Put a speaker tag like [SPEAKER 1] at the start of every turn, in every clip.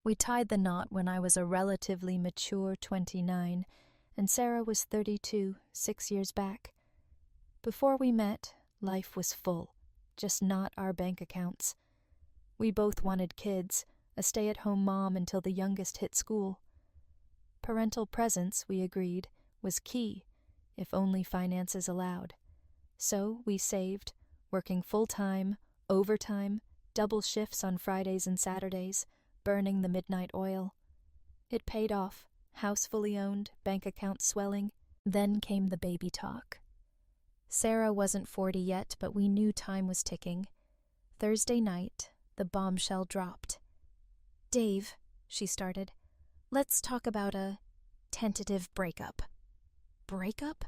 [SPEAKER 1] We tied the knot when I was a relatively mature 29, and Sarah was 32, 6 years back. Before we met, life was full, just not our bank accounts. We both wanted kids, a stay-at-home mom until the youngest hit school. Parental presence, we agreed, was key, if only finances allowed. So we saved, working full-time, overtime, double shifts on Fridays and Saturdays, burning the midnight oil. It paid off, house fully owned, bank account swelling. Then came the baby talk. Sarah wasn't 40 yet, but we knew time was ticking. Thursday night, the bombshell dropped. "Dave," she started, "let's talk about a tentative breakup." Breakup?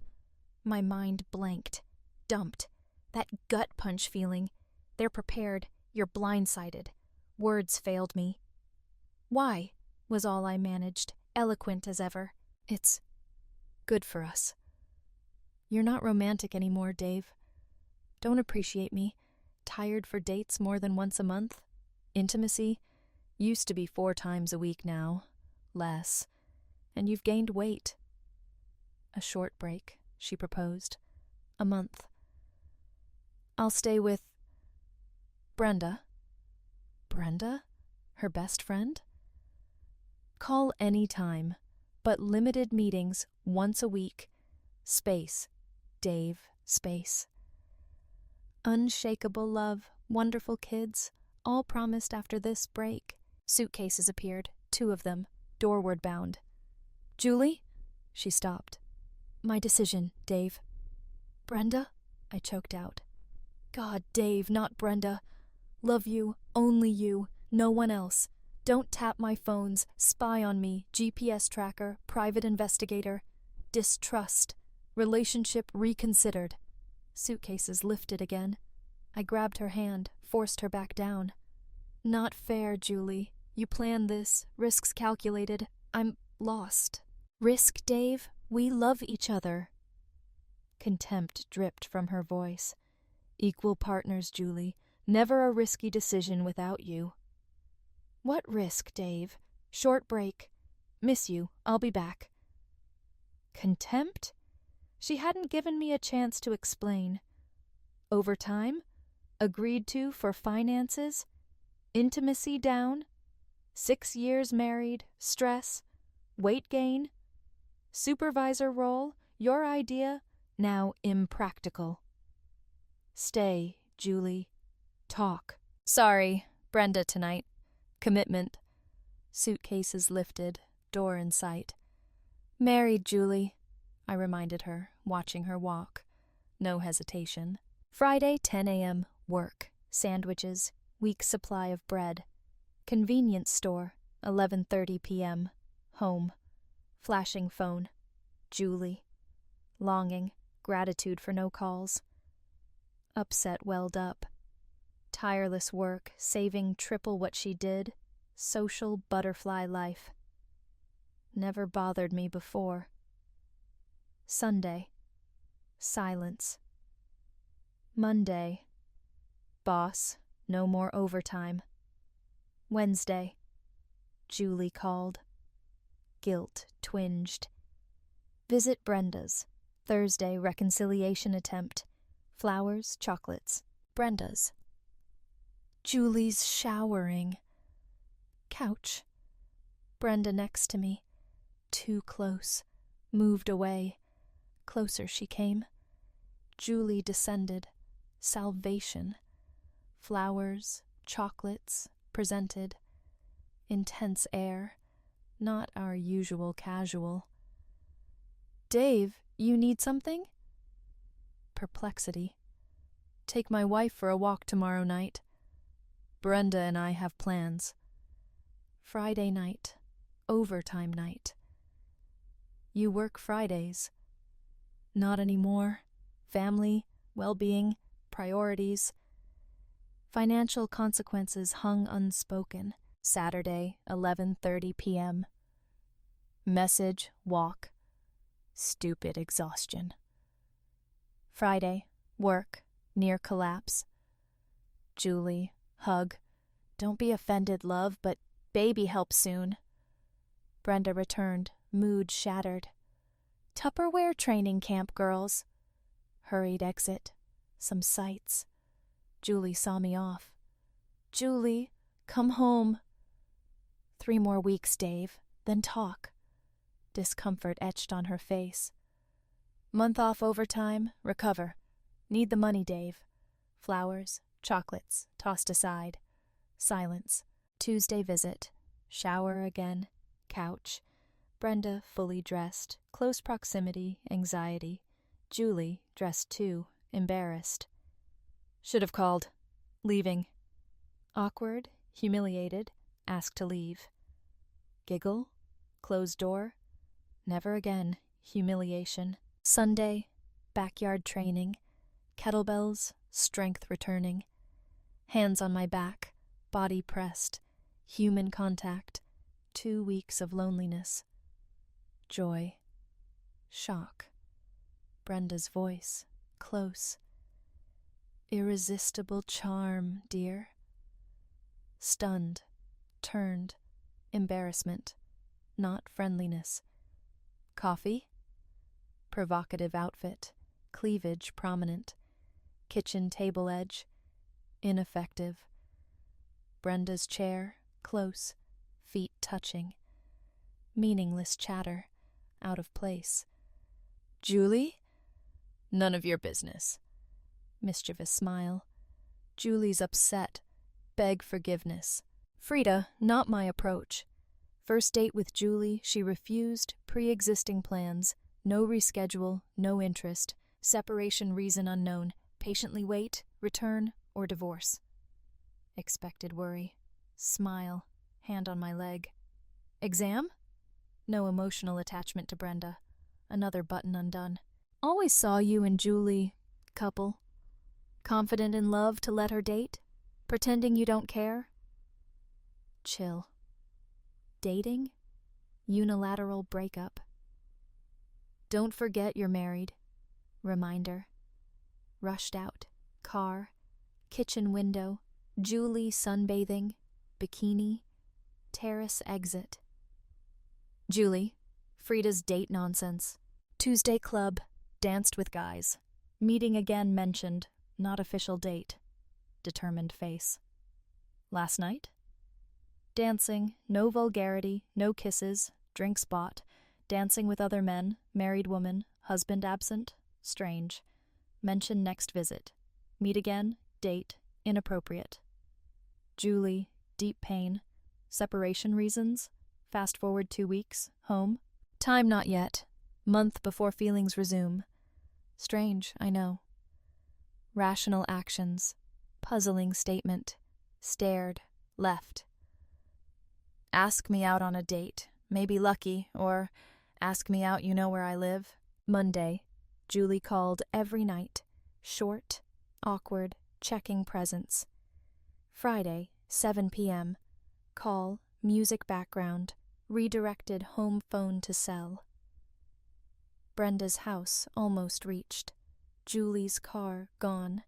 [SPEAKER 1] My mind blanked, dumped. That gut punch feeling. They're prepared, you're blindsided. Words failed me. "Why?" was all I managed, eloquent as ever. "It's good for us." "You're not romantic anymore, Dave. Don't appreciate me. Tired for dates more than once a month. Intimacy used to be 4 times a week now. Less. And you've gained weight." "A short break," she proposed. "A month. I'll stay with Brenda." Brenda? Her best friend? "Call any time, but limited meetings once a week. Space. Dave, space." Unshakable love, wonderful kids, all promised after this break. Suitcases appeared, 2 of them, doorward bound. "Julie?" She stopped. "My decision, Dave." "Brenda?" I choked out. "God, Dave, not Brenda. Love you, only you, no one else. Don't tap my phones, spy on me, GPS tracker, private investigator. Distrust. Relationship reconsidered." Suitcases lifted again. I grabbed her hand, forced her back down. "Not fair, Julie. You planned this, risks calculated. I'm lost." "Risk, Dave? We love each other." Contempt dripped from her voice. "Equal partners, Julie. Never a risky decision without you." "What risk, Dave? Short break. Miss you. I'll be back." Contempt? She hadn't given me a chance to explain. Overtime? Agreed to for finances? Intimacy down? 6 years married? Stress? Weight gain? Supervisor role? Your idea? Now impractical. "Stay, Julie. Talk." "Sorry, Brenda tonight. Commitment." Suitcases lifted, door in sight. "Married, Julie," I reminded her, watching her walk. No hesitation. Friday, 10 a.m., work, sandwiches, week's supply of bread. Convenience store, 11:30 p.m., home. Flashing phone. Julie. Longing, gratitude for no calls. Upset welled up. Tireless work, saving triple what she did. Social butterfly life. Never bothered me before. Sunday. Silence. Monday. Boss, no more overtime. Wednesday. Julie called. Guilt twinged. Visit Brenda's. Thursday reconciliation attempt. Flowers, chocolates. Brenda's. Julie's showering. Couch. Brenda next to me. Too close. Moved away. Closer she came. Julie descended. Salvation. Flowers, chocolates, presented. Intense air. Not our usual casual. "Dave, you need something?" Perplexity. "Take my wife for a walk tomorrow night. Brenda and I have plans." Friday night. Overtime night. "You work Fridays." "Not anymore. Family, well-being, priorities." Financial consequences hung unspoken. Saturday, 11:30 p.m. Message, walk. Stupid exhaustion. Friday, work, near collapse. Julie, hug. "Don't be offended, love, but Baby help soon. Brenda returned, mood shattered. Tupperware training camp, girls. Hurried exit. Some sights. Julie saw me off. Julie, come home. 3 more weeks, Dave, then talk. Discomfort etched on her face. Month off overtime, recover. Need the money, Dave. Flowers, chocolates, tossed aside. Silence. Tuesday visit. Shower again. Couch. Brenda fully dressed. Close proximity, anxiety. Julie, dressed too, embarrassed. Should have called. Leaving. Awkward, humiliated, asked to leave. Giggle, closed door. Never again, humiliation. Sunday, backyard training. Kettlebells, strength returning. Hands on my back, body pressed. Human contact. 2 weeks of loneliness. Joy. Shock. Brenda's voice, close. Irresistible charm, dear. Stunned, turned, embarrassment, not friendliness. Coffee? Provocative outfit, cleavage prominent. Kitchen table edge, ineffective. Brenda's chair, close, feet touching. Meaningless chatter, out of place. Julie? None of your business. Mischievous smile. Julie's upset. Beg forgiveness. Frida, not my approach. First date with Julie, she refused, pre-existing plans. No reschedule, no interest. Separation reason unknown. Patiently wait, return, or divorce. Expected worry. Smile. Hand on my leg. Exam? No emotional attachment to Brenda. Another button undone. Always saw you and Julie, couple. Confident in love to let her date? Pretending you don't care? Chill. Dating? Unilateral breakup. Don't forget you're married. Reminder. Rushed out. Car. Kitchen window. Julie sunbathing. Bikini. Terrace exit. Julie. Frida's date nonsense. Tuesday club. Danced with guys. Meeting again mentioned. Not official date. Determined face. Last night? Dancing. No vulgarity. No kisses. Drinks bought. Dancing with other men. Married woman. Husband absent. Strange. Mention next visit. Meet again. Date. Inappropriate. Julie. Deep pain. Separation reasons. Fast forward 2 weeks. Home. Time not yet. Month before feelings resume. Strange, I know. Rational actions. Puzzling statement. Stared. Left. Ask me out on a date. Maybe lucky, or ask me out, you know where I live. Monday. Julie called every night. Short. Awkward. Checking presence. Friday, 7 p.m. Call. Music background. Redirected home phone to cell. Brenda's house almost reached. Julie's car gone.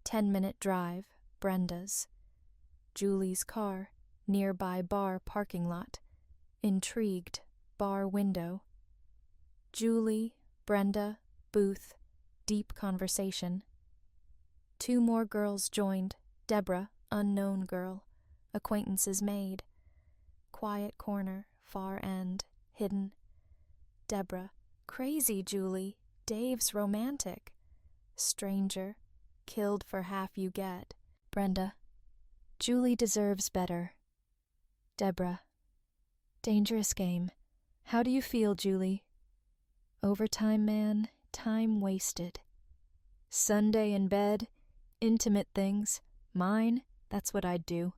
[SPEAKER 1] 10-minute drive. Brenda's. Julie's car. Nearby bar parking lot. Intrigued. Bar window. Julie, Brenda, booth. Deep conversation. 2 more girls joined. Deborah, unknown girl. Acquaintances made. Quiet corner, far end, hidden. Deborah. Crazy, Julie. Dave's romantic. Stranger. Killed for half you get. Brenda. Julie deserves better. Deborah. Dangerous game. How do you feel, Julie? Overtime man, time wasted. Sunday in bed, intimate things. Mine, that's what I'd do.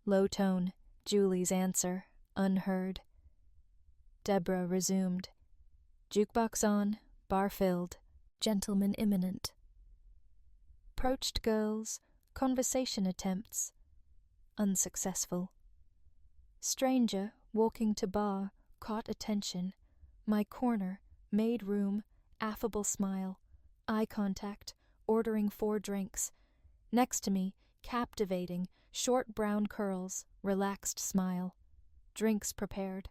[SPEAKER 1] Low tone, Julie's answer, unheard. Deborah resumed. Jukebox on, bar filled, gentleman imminent. Approached girls, conversation attempts. Unsuccessful. Stranger, walking to bar, caught attention. My corner, made room, affable smile. Eye contact, ordering 4 drinks. Next to me, captivating, Short brown curls, relaxed smile. Drinks prepared.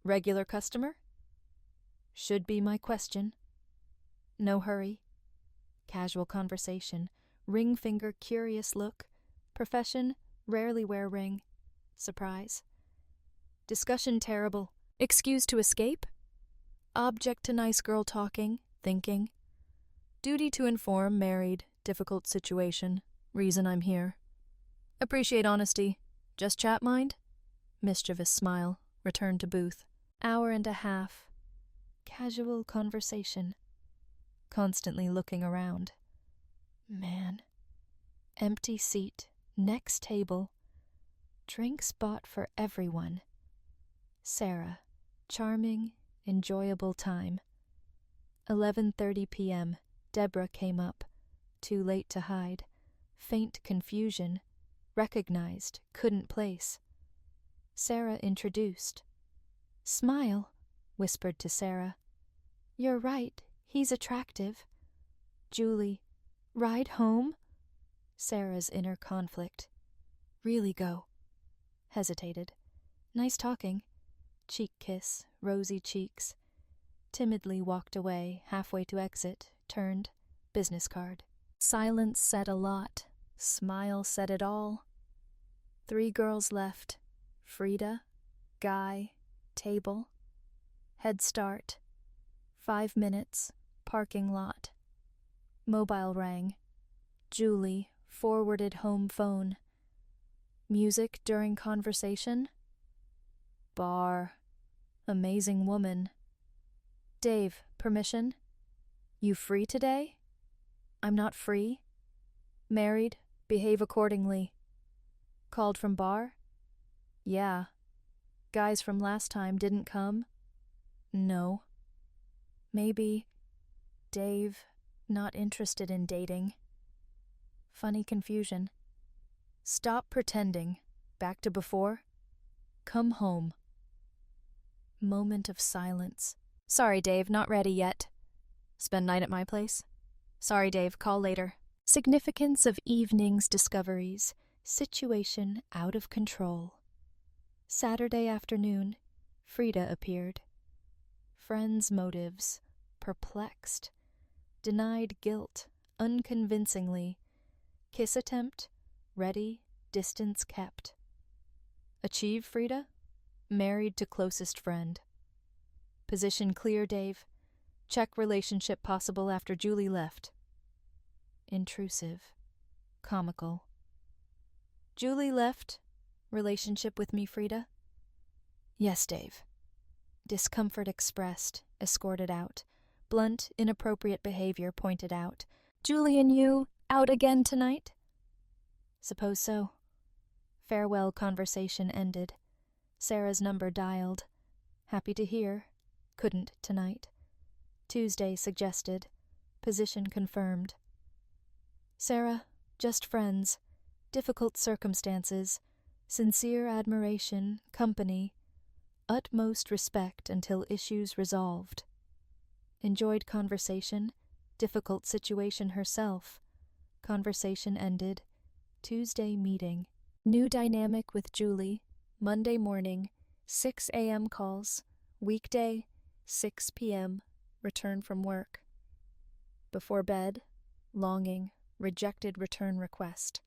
[SPEAKER 1] Regular customer? Should be my question. No hurry. Casual conversation. Ring finger curious look. Profession, rarely wear ring. Surprise. Discussion terrible. Excuse to escape? Object to nice girl talking, thinking. Duty to inform, married, difficult situation. Reason I'm here. Appreciate honesty. Just chat mind? Mischievous smile. Return to booth. Hour and a half. Casual conversation. Constantly looking around. Man. Empty seat. Next table. Drinks bought for everyone. Sarah. Charming, enjoyable time. 11:30 p.m. Deborah came up. Too late to hide. Faint confusion. Recognized, couldn't place. Sarah introduced. Smile, whispered to Sarah. You're right, he's attractive. Julie. Ride home? Sarah's inner conflict. Really go. Hesitated. Nice talking. Cheek kiss, rosy cheeks. Timidly walked away, halfway to exit, turned. Business card. Silence said a lot. Smile said it all. 3 girls left. Frida, Guy, table. Head start. 5 minutes, parking lot. Mobile rang. Julie forwarded home phone. Music during conversation? Bar. Amazing woman. Dave, permission? You free today? I'm not free. Married, behave accordingly. Called from bar? Yeah. Guys from last time didn't come? No. Maybe. Dave, not interested in dating. Funny confusion. Stop pretending. Back to before? Come home. Moment of silence. Sorry, Dave, not ready yet. Spend night at my place? Sorry, Dave, call later. Significance of evening's discoveries. Situation out of control. Saturday afternoon. Frida appeared. Friends' motives. Perplexed. Denied guilt. Unconvincingly. Kiss attempt. Ready. Distance kept. Achieve, Frida? Married to closest friend. Position clear, Dave. Check relationship possible after Julie left. Intrusive. Comical. Julie left. Relationship with me, Frida? Yes, Dave. Discomfort expressed, escorted out. Blunt, inappropriate behavior pointed out. Julie and you out again tonight? Suppose so. Farewell conversation ended. Sarah's number dialed. Happy to hear. Couldn't tonight. Tuesday suggested. Position confirmed. Sarah, just friends. Difficult circumstances. Sincere admiration, company. Utmost respect until issues resolved. Enjoyed conversation. Difficult situation herself. Conversation ended. Tuesday meeting. New dynamic with Julie. Monday morning. 6 a.m. calls. Weekday. 6 p.m. Return from work. Before bed. Longing. Rejected return request.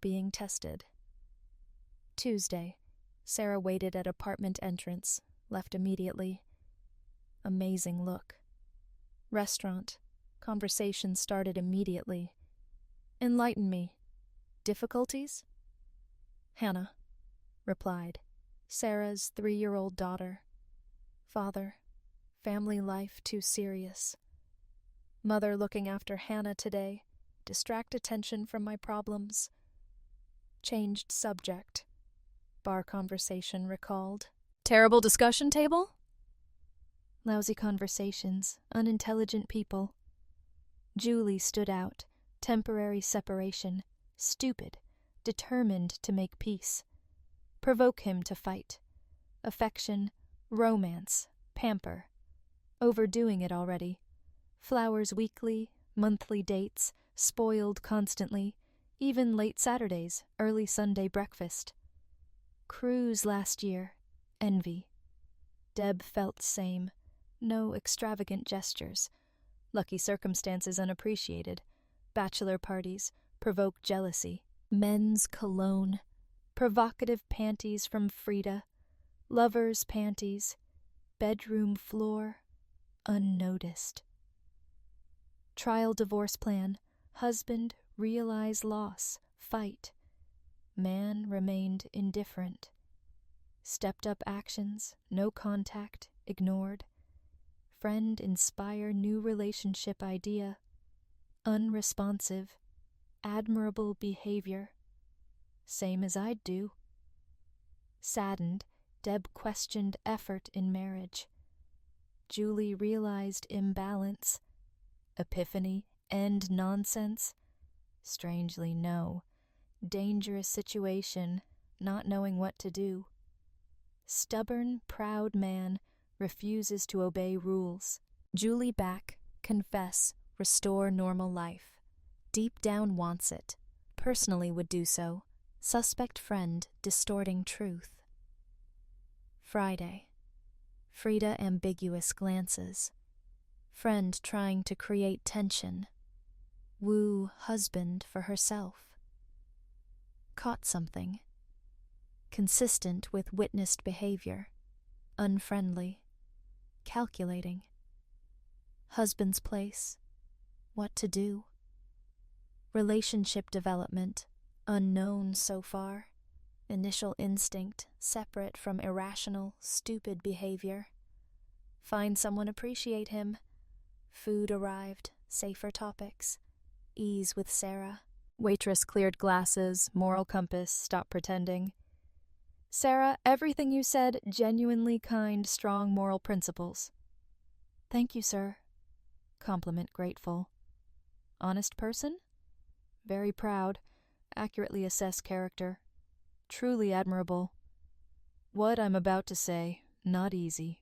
[SPEAKER 1] Being tested. Tuesday. Sarah waited at apartment entrance. Left immediately. Amazing look. Restaurant. Conversation started immediately. Enlighten me. Difficulties? Hannah. Replied. Sarah's 3-year-old daughter. Father. Family life too serious. Mother looking after Hannah today. Distract attention from my problems. Changed subject. Bar conversation recalled. Terrible discussion table? Lousy conversations. Unintelligent people. Julie stood out. Temporary separation. Stupid. Determined to make peace. Provoke him to fight. Affection. Romance. Pamper. Overdoing it already. Flowers weekly. Monthly dates. Spoiled constantly. Even late Saturdays, early Sunday breakfast. Cruise last year. Envy. Deb felt same. No extravagant gestures. Lucky circumstances unappreciated. Bachelor parties. Provoke jealousy. Men's cologne. Provocative panties from Frida. Lover's panties. Bedroom floor. Unnoticed. Trial divorce plan. Husband realize loss. Fight. Man remained indifferent. Stepped up actions. No contact. Ignored. Friend inspire new relationship idea. Unresponsive. Admirable behavior. Same as I'd do. Saddened, Deb questioned effort in marriage. Julie realized imbalance. Epiphany, end nonsense? Strangely, no. Dangerous situation, not knowing what to do. Stubborn, proud man refuses to obey rules. Julie back, confess, restore normal life. Deep down wants it. Personally would do so. Suspect friend distorting truth. Friday. Frida ambiguous glances. Friend trying to create tension. Woo husband for herself. Caught something. Consistent with witnessed behavior. Unfriendly. Calculating. Husband's place. What to do. Relationship development. Unknown so far. Initial instinct separate from irrational, stupid behavior. Find someone appreciate him. Food arrived. Safer topics. Ease with Sarah. Waitress cleared glasses. Moral compass. Stop pretending. Sarah, everything you said, genuinely kind, strong moral principles. Thank you, sir. Compliment grateful. Honest person? Very proud. Accurately assess character. Truly admirable. What I'm about to say, not easy.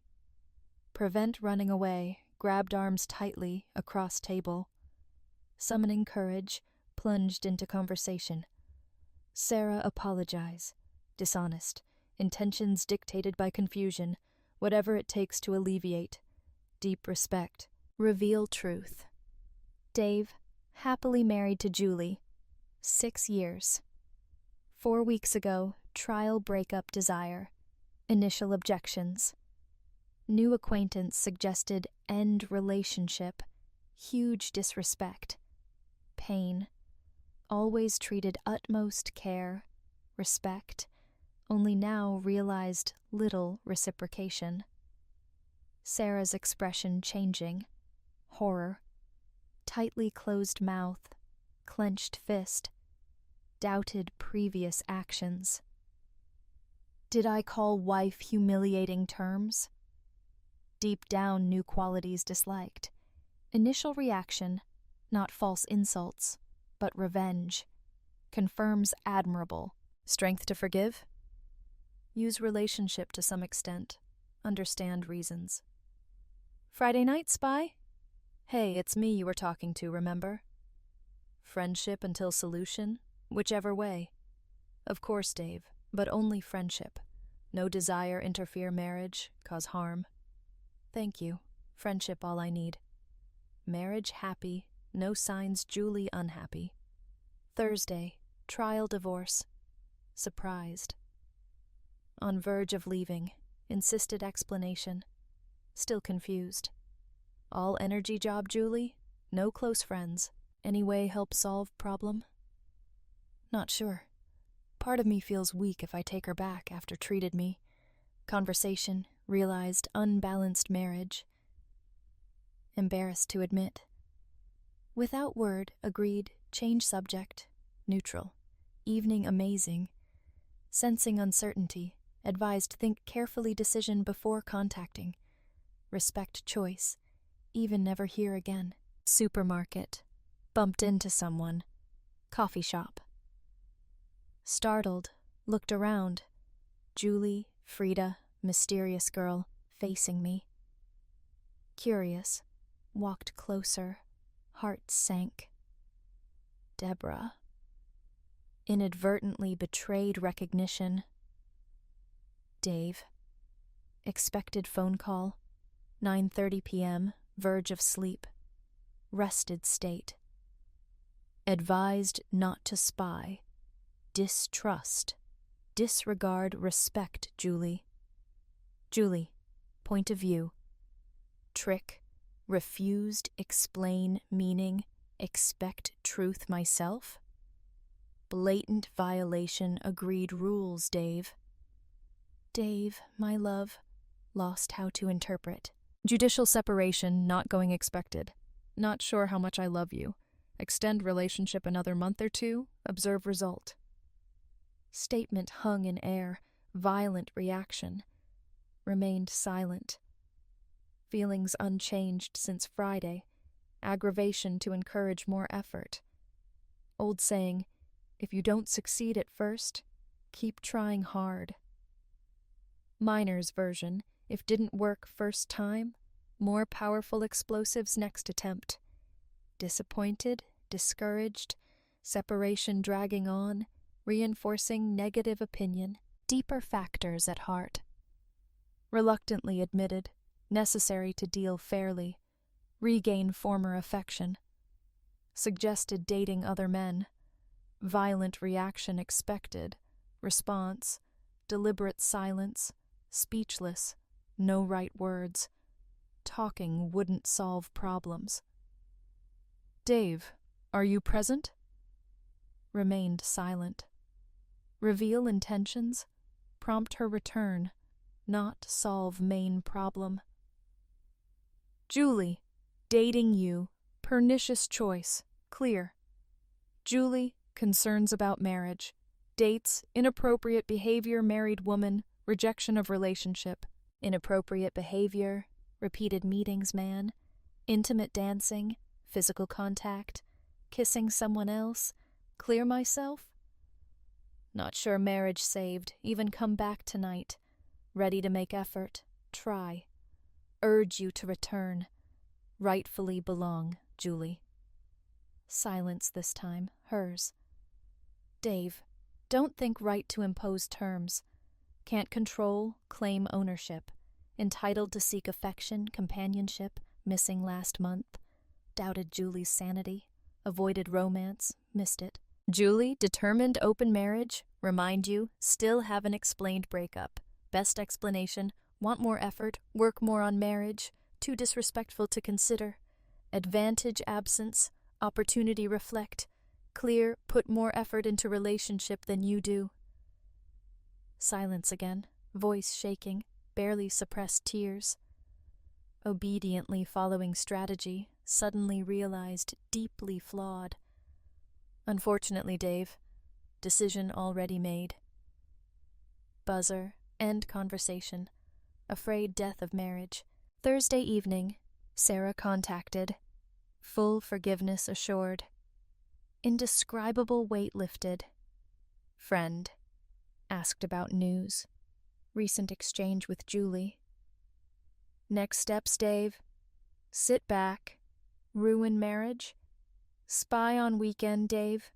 [SPEAKER 1] Prevent running away, grabbed arms tightly, across table. Summoning courage, plunged into conversation. Sarah apologize. Dishonest. Intentions dictated by confusion. Whatever it takes to alleviate. Deep respect. Reveal truth. Dave, happily married to Julie. 6 years. 4 weeks ago, trial breakup desire. Initial objections. New acquaintance suggested end relationship. Huge disrespect. Pain. Always treated utmost care. Respect. Only now realized little reciprocation. Sarah's expression changing. Horror. Tightly closed mouth. Clenched fist. Doubted previous actions. Did I call wife humiliating terms? Deep down new qualities disliked. Initial reaction, not false insults, but revenge. Confirms admirable. Strength to forgive? Use relationship to some extent. Understand reasons. Friday night, spy? Hey, it's me you were talking to, remember? Friendship until solution? Whichever way. Of course, Dave, but only friendship. No desire interfere marriage, cause harm. Thank you. Friendship all I need. Marriage happy, no signs Julie unhappy. Thursday, trial divorce. Surprised. On verge of leaving, insisted explanation. Still confused. All energy job, Julie? No close friends. Any way help solve problem? Not sure. Part of me feels weak if I take her back after treated me. Conversation, realized unbalanced marriage. Embarrassed to admit. Without word, agreed, change subject. Neutral. Evening amazing. Sensing uncertainty, advised think carefully decision before contacting. Respect choice. Even never hear again. Supermarket. Bumped into someone. Coffee shop. Startled, looked around. Julie, Frida, mysterious girl, facing me. Curious, walked closer. Heart sank. Deborah. Inadvertently betrayed recognition. Dave. Expected phone call. 9:30 p.m., verge of sleep. Rested state. Advised not to spy. Distrust. Disregard respect, Julie. Julie. Point of view. Trick. Refused explain meaning. Expect truth myself. Blatant violation agreed rules, Dave. Dave, my love. Lost how to interpret. Judicial separation not going expected. Not sure how much I love you. Extend relationship another month or two. Observe result. Statement hung in air. Violent reaction. Remained silent. Feelings unchanged since Friday. Aggravation to encourage more effort. Old saying, if you don't succeed at first, keep trying hard. Miner's version, if didn't work first time, more powerful explosives next attempt. Disappointed, discouraged, separation dragging on, reinforcing negative opinion, deeper factors at heart. Reluctantly admitted, necessary to deal fairly, regain former affection. Suggested dating other men. Violent reaction expected. Response. Deliberate silence. Speechless. No right words. Talking wouldn't solve problems. Dave, are you present? Remained silent. Reveal intentions. Prompt her return. Not solve main problem. Julie, dating you. Pernicious choice. Clear. Julie, concerns about marriage. Dates, inappropriate behavior, married woman, rejection of relationship. Inappropriate behavior, repeated meetings, man. Intimate dancing, physical contact, kissing someone else. Clear myself? Not sure marriage saved, even come back tonight. Ready to make effort, try. Urge you to return. Rightfully belong, Julie. Silence this time, hers. Dave, don't think right to impose terms. Can't control, claim ownership. Entitled to seek affection, companionship, missing last month. Doubted Julie's sanity. Avoided romance, missed it. Julie, determined open marriage. Remind you, still haven't explained breakup. Best explanation, want more effort, work more on marriage. Too disrespectful to consider. Advantage absence, opportunity reflect. Clear, put more effort into relationship than you do. Silence again, voice shaking, barely suppressed tears. Obediently following strategy, suddenly realized deeply flawed. Unfortunately, Dave, decision already made. Buzzer, end conversation. Afraid death of marriage. Thursday evening, Sarah contacted. Full forgiveness assured. Indescribable weight lifted. Friend. Asked about news. Recent exchange with Julie. Next steps, Dave. Sit back. Ruin marriage. Spy on weekend, Dave.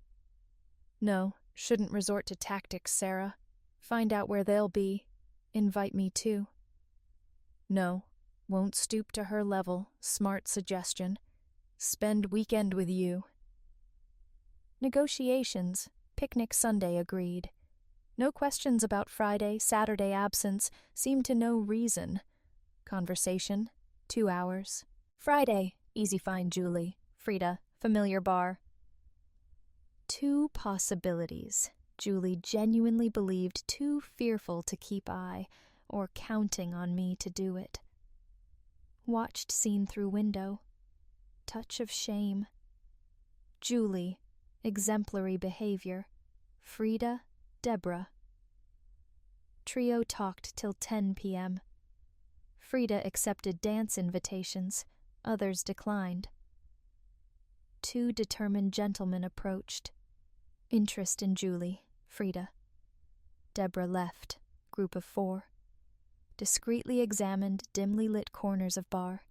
[SPEAKER 1] No, shouldn't resort to tactics, Sarah. Find out where they'll be. Invite me too. No, won't stoop to her level. Smart suggestion. Spend weekend with you. Negotiations. Picnic Sunday agreed. No questions about Friday, Saturday absence. Seemed to no reason. Conversation. 2 hours. Friday. Easy find, Julie. Frida. Familiar bar. 2 possibilities. Julie genuinely believed too fearful to keep eye, or counting on me to do it. Watched scene through window. Touch of shame. Julie. Exemplary behavior. Frida. Deborah. Trio talked till 10 p.m. Frida accepted dance invitations. Others declined. 2 determined gentlemen approached. Interest in Julie. Frida. Deborah left. Group of 4. Discreetly examined dimly lit corners of bar.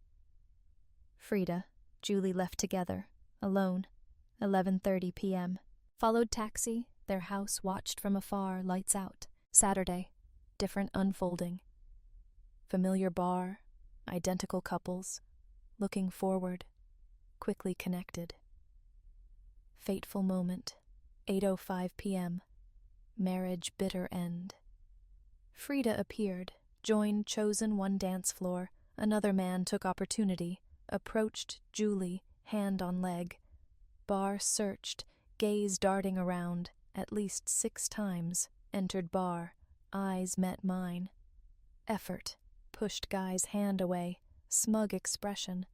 [SPEAKER 1] Frida. Julie left together. Alone. 11:30 p.m. Followed taxi. their house watched from afar, lights out. Saturday, different unfolding. Familiar bar, identical couples, looking forward, quickly connected. Fateful moment, 8:05 p.m. Marriage bitter end. Frida appeared, joined chosen one dance floor. Another man took opportunity, approached Julie, hand on leg. Bar searched, gaze darting around, at least 6 times. Entered bar, eyes met mine. Effort, pushed guy's hand away, smug expression.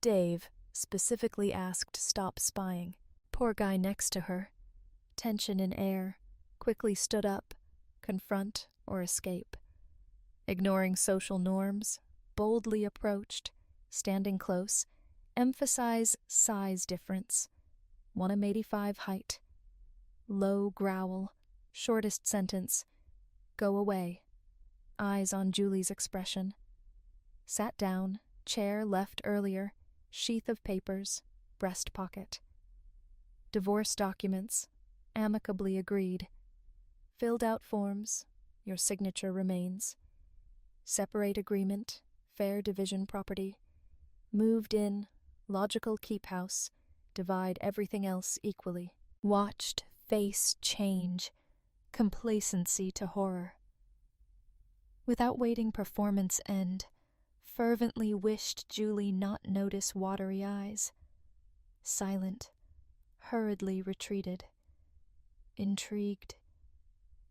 [SPEAKER 1] Dave specifically asked stop spying. Poor guy next to her. Tension in air, quickly stood up, confront or escape. Ignoring social norms, boldly approached, standing close, emphasize size difference. 1'85" height. Low growl, shortest sentence. Go away. Eyes on Julie's expression. Sat down, chair left earlier, sheath of papers, breast pocket. Divorce documents, amicably agreed. Filled out forms, your signature remains. Separate agreement, fair division property. Moved in, logical keep house, divide everything else equally. Watched face change, complacency to horror. Without waiting performance end, fervently wished Julie not notice watery eyes. Silent, hurriedly retreated. Intrigued.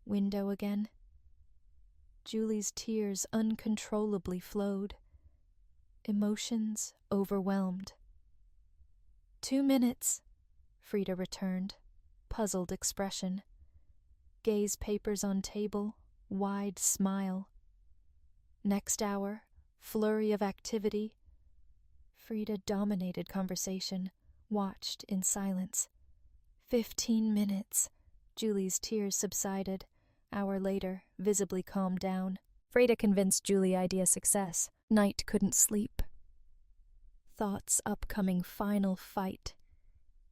[SPEAKER 1] Window again. Julie's tears uncontrollably flowed. Emotions overwhelmed. 2 minutes, Frida returned, puzzled expression. Gaze papers on table, wide smile. Next hour, flurry of activity. Frida dominated conversation, watched in silence. 15 minutes. Julie's tears subsided. Hour later, visibly calmed down. Frida convinced Julie idea success. Night couldn't sleep. Thoughts upcoming final fight.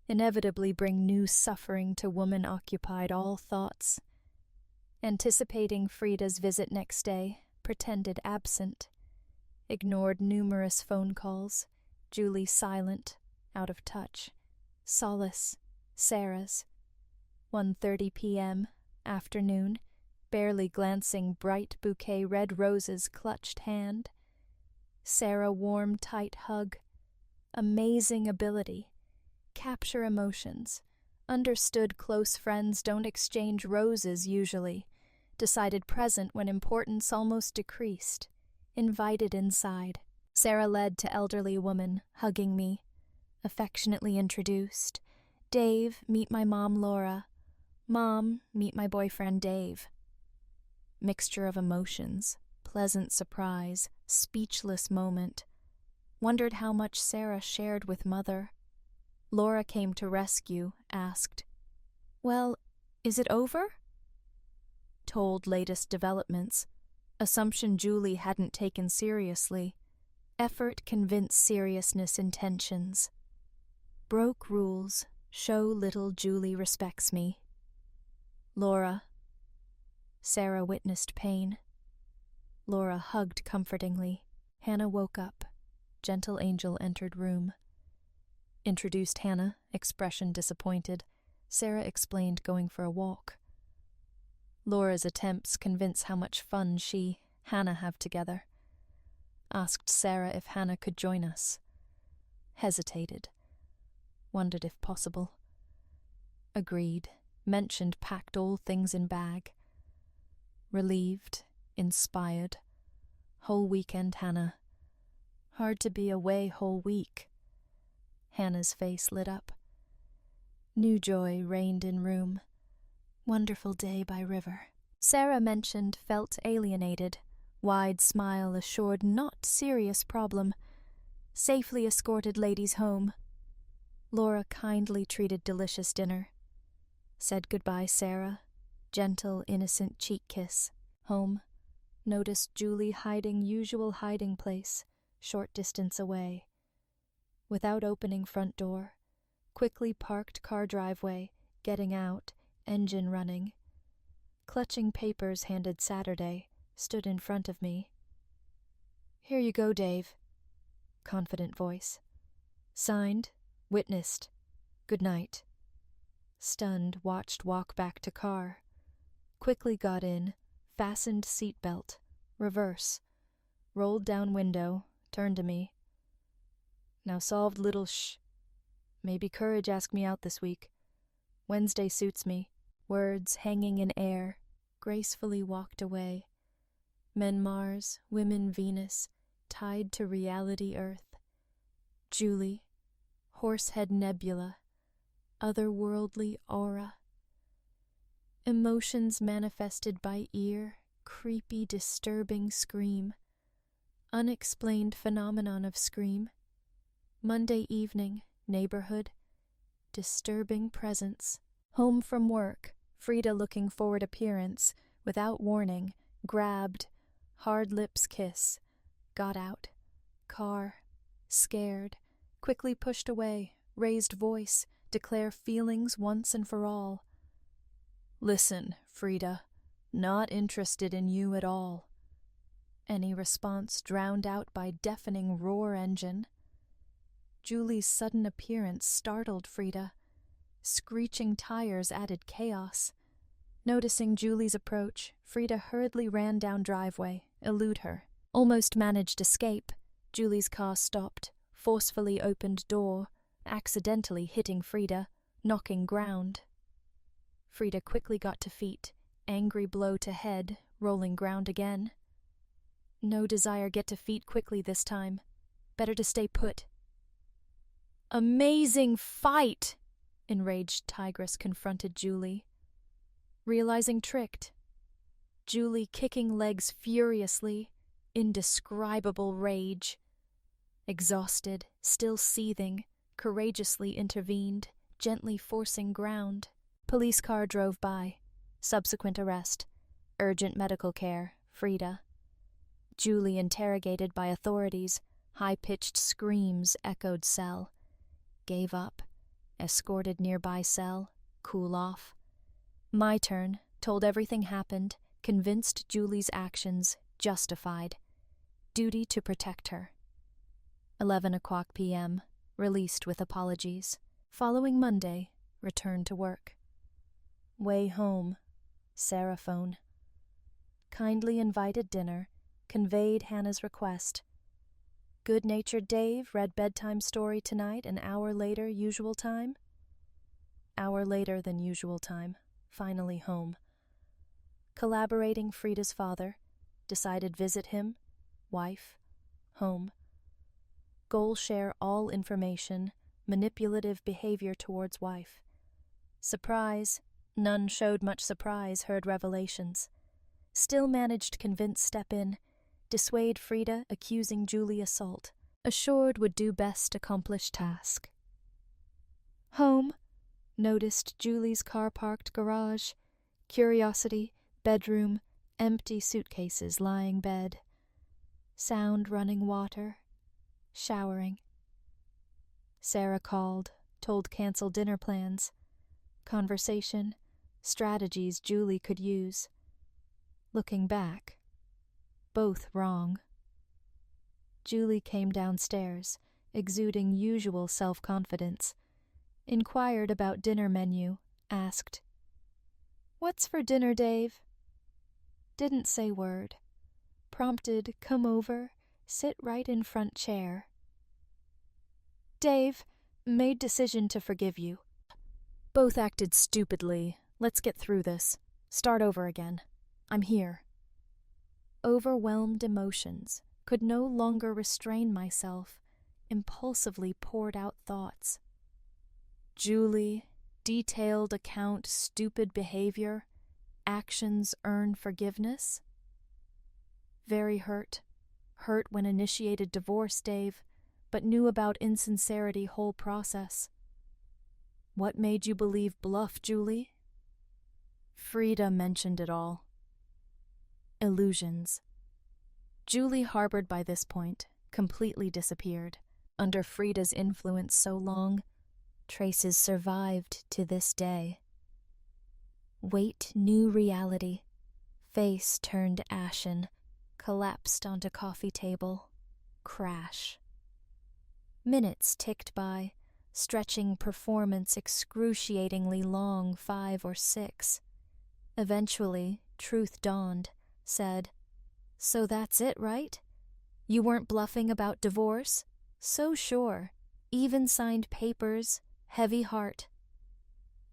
[SPEAKER 1] Inevitably bring new suffering to woman occupied all thoughts. Anticipating Frida's visit next day, pretended absent. Ignored numerous phone calls. Julie silent, out of touch. Solace, Sarah's. 1:30 p.m., afternoon, barely glancing bright bouquet red roses clutched hand. Sarah warm tight hug. Amazing ability. Capture emotions. Understood close friends don't exchange roses usually. Decided present when importance almost decreased. Invited inside. Sarah led to elderly woman, hugging me. Affectionately introduced. Dave, meet my mom Laura. Mom, meet my boyfriend Dave. Mixture of emotions. Pleasant surprise. Speechless moment. Wondered how much Sarah shared with mother. Laura came to rescue, asked, "Well, is it over?" Told latest developments. Assumption Julie hadn't taken seriously. Effort convince seriousness intentions. Broke rules. Show little Julie respects me. Laura. Sarah witnessed pain. Laura hugged comfortingly. Hannah woke up. Gentle angel entered room. Introduced Hannah, expression disappointed. Sarah explained going for a walk. Laura's attempts convince how much fun she, Hannah, have together. Asked Sarah if Hannah could join us. Hesitated. Wondered if possible. Agreed. Mentioned packed all things in bag. Relieved. Inspired. Whole weekend, Hannah. Hard to be away whole week. Hannah's face lit up. New joy reigned in room. Wonderful day by river. Sarah mentioned felt alienated. Wide smile assured not serious problem. Safely escorted ladies home. Laura kindly treated delicious dinner. Said goodbye, Sarah. Gentle, innocent cheek kiss. Home. Noticed Julie hiding usual hiding place, short distance away. Without opening front door. Quickly parked car driveway, getting out, engine running. Clutching papers handed Saturday, stood in front of me. "Here you go, Dave." Confident voice. "Signed, witnessed. Good night." Stunned, watched walk back to car. Quickly got in, fastened seatbelt, reverse. Rolled down window, turned to me. "Now solved little Maybe Courage asked me out this week. Wednesday suits me." Words hanging in air, gracefully walked away. Men Mars, women Venus, tied to reality Earth. Julie, Horsehead Nebula, otherworldly aura. Emotions manifested by ear, creepy, disturbing scream. Unexplained phenomenon of scream. Monday evening, neighborhood, disturbing presence. Home from work, Frida looking forward appearance, without warning, grabbed, hard lips kiss, got out, car, scared, quickly pushed away, raised voice, declare feelings once and for all. "Listen, Frida, not interested in you at all." Any response drowned out by deafening roar engine. Julie's sudden appearance startled Frida. Screeching tires added chaos. Noticing Julie's approach, Frida hurriedly ran down driveway, elude her. Almost managed escape. Julie's car stopped, forcefully opened door, accidentally hitting Frida, knocking ground. Frida quickly got to feet, angry blow to head, rolling ground again. No desire get to feet quickly this time. Better to stay put. "Amazing fight!" Enraged Tigress confronted Julie. Realizing tricked. Julie kicking legs furiously, indescribable rage. Exhausted, still seething, courageously intervened, gently forcing ground. Police car drove by. Subsequent arrest. Urgent medical care. Frida. Julie interrogated by authorities. High-pitched screams echoed cell. Gave up. Escorted nearby cell. Cool off. My turn. Told everything happened. Convinced Julie's actions justified. Duty to protect her. 11:00 p.m. Released with apologies. Following Monday, return to work. Way home. Sarah phone. Kindly invited dinner. Conveyed Hannah's request. Good-natured Dave read bedtime story tonight an hour later usual time. Hour later than usual time. Finally home. Collaborating Frida's father. Decided visit him. Wife. Home. Goal share all information. Manipulative behavior towards wife. Surprise. None showed much surprise, heard revelations. Still managed convince step in. Dissuade Frida, accusing Julie assault. Assured would do best accomplish task. Home. Noticed Julie's car parked garage. Curiosity, bedroom, empty suitcases lying bed. Sound running water. Showering. Sarah called, told cancel dinner plans. Conversation, strategies Julie could use. Looking back, both wrong. Julie came downstairs, exuding usual self-confidence. Inquired about dinner menu, asked, "What's for dinner, Dave?" Didn't say word. Prompted, come over, sit right in front chair. "Dave, made decision to forgive you. Both acted stupidly. Let's get through this. Start over again. I'm here." Overwhelmed emotions, could no longer restrain myself, impulsively poured out thoughts. Julie, detailed account stupid behavior, actions earn forgiveness? Very hurt. Hurt when initiated divorce, Dave, but knew about insincerity whole process. What made you believe bluff, Julie? Frida mentioned it all. Illusions. Julie, harbored by this point, completely disappeared. Under Frida's influence so long, traces survived to this day. Wait, new reality. Face turned ashen, collapsed onto coffee table. Crash. Minutes ticked by, stretching performance excruciatingly long, 5 or 6. Eventually, truth dawned, said, "So that's it, right? You weren't bluffing about divorce? So sure. Even signed papers, heavy heart."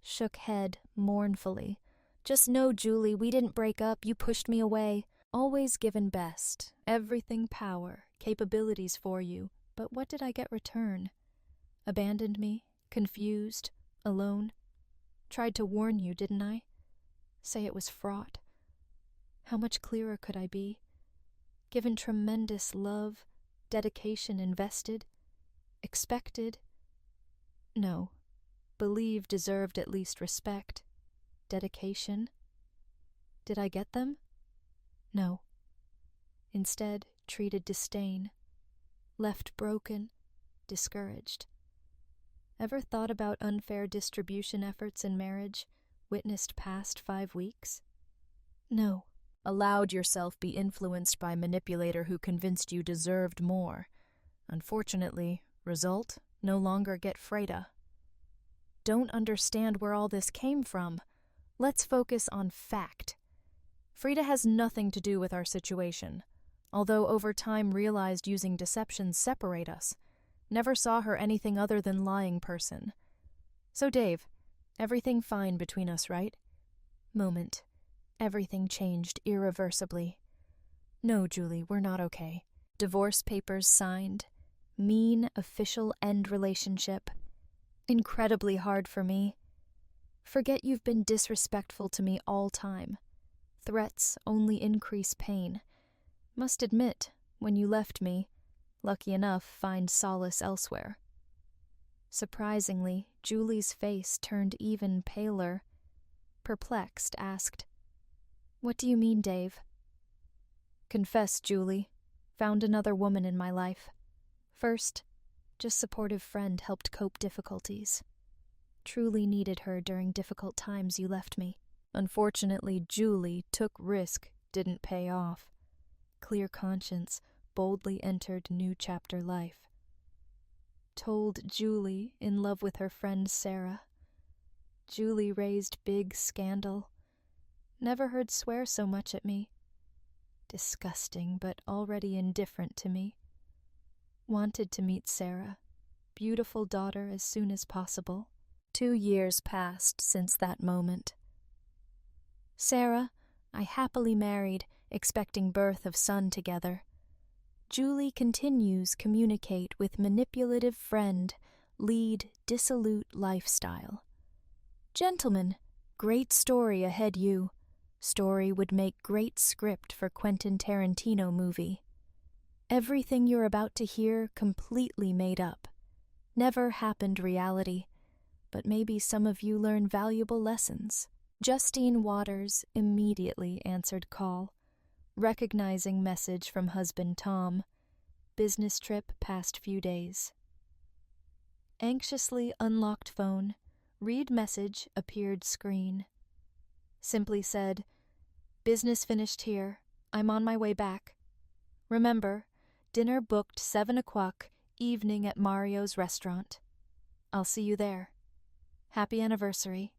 [SPEAKER 1] Shook head mournfully. "Just know, Julie, we didn't break up. You pushed me away. Always given best. Everything power, capabilities for you. But what did I get return? Abandoned me, confused, alone. Tried to warn you, didn't I? Say it was fraught. How much clearer could I be? Given tremendous love, dedication invested, expected. No, believe deserved at least respect, dedication. Did I get them? No. Instead, treated disdain. Left broken, discouraged. Ever thought about unfair distribution efforts in marriage, witnessed past 5 weeks? No. Allowed yourself be influenced by manipulator who convinced you deserved more. Unfortunately, result, no longer get Freda. Don't understand where all this came from. Let's focus on fact. Frida has nothing to do with our situation, although over time realized using deception separate us. Never saw her anything other than lying person. So Dave, everything fine between us, right? Moment. Everything changed irreversibly. No, Julie, we're not okay. Divorce papers signed. Mean official end relationship. Incredibly hard for me. Forget you've been disrespectful to me all time. Threats only increase pain. Must admit, when you left me, lucky enough, find solace elsewhere. Surprisingly, Julie's face turned even paler. Perplexed, asked, "What do you mean, Dave?" Confess, Julie. Found another woman in my life. First, just supportive friend helped cope difficulties. Truly needed her during difficult times you left me. Unfortunately, Julie took risk, didn't pay off. Clear conscience, boldly entered new chapter life. Told Julie in love with her friend Sarah. Julie raised big scandal. Never heard swear so much at me. Disgusting, but already indifferent to me. Wanted to meet Sarah, beautiful daughter, as soon as possible. 2 years passed since that moment. Sarah, I happily married, expecting birth of son together. Julie continues communicate with manipulative friend, lead dissolute lifestyle. Gentlemen, great story ahead you. Story would make great script for Quentin Tarantino movie. Everything you're about to hear completely made up. Never happened reality, but maybe some of you learn valuable lessons. Justine Waters immediately answered call, recognizing message from husband Tom. Business trip past few days. Anxiously unlocked phone. Read message appeared screen. Simply said, "Business finished here. I'm on my way back. Remember, dinner booked 7 o'clock, evening at Mario's restaurant. I'll see you there. Happy anniversary."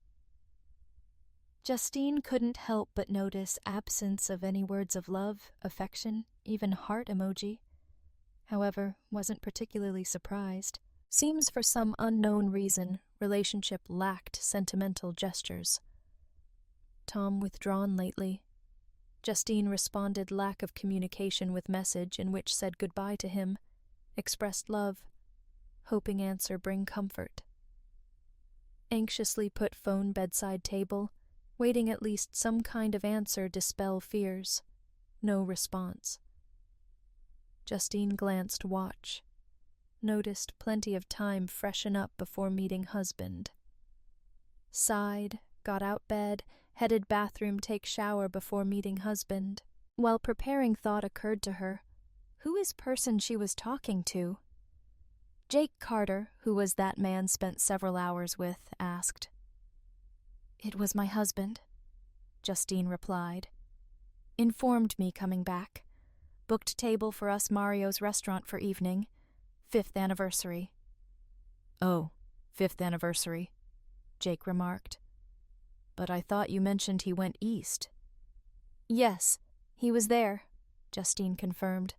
[SPEAKER 1] Justine couldn't help but notice absence of any words of love, affection, even heart emoji. However, wasn't particularly surprised. Seems for some unknown reason, relationship lacked sentimental gestures. Tom withdrawn lately. Justine responded lack of communication with message in which said goodbye to him, expressed love, hoping answer bring comfort. Anxiously put phone bedside table, waiting at least some kind of answer dispel fears. No response. Justine glanced watch. Noticed plenty of time freshen up before meeting husband. Sighed, got out bed, headed bathroom take shower before meeting husband. While preparing thought occurred to her. Who is person she was talking to? Jake Carter, who was that man spent several hours with, asked. "It was my husband. Justine replied. Informed me coming back. Booked table for us Mario's restaurant for evening. 5th anniversary. Oh, 5th anniversary, Jake remarked. But I thought you mentioned he went east. Yes, he was there, Justine confirmed.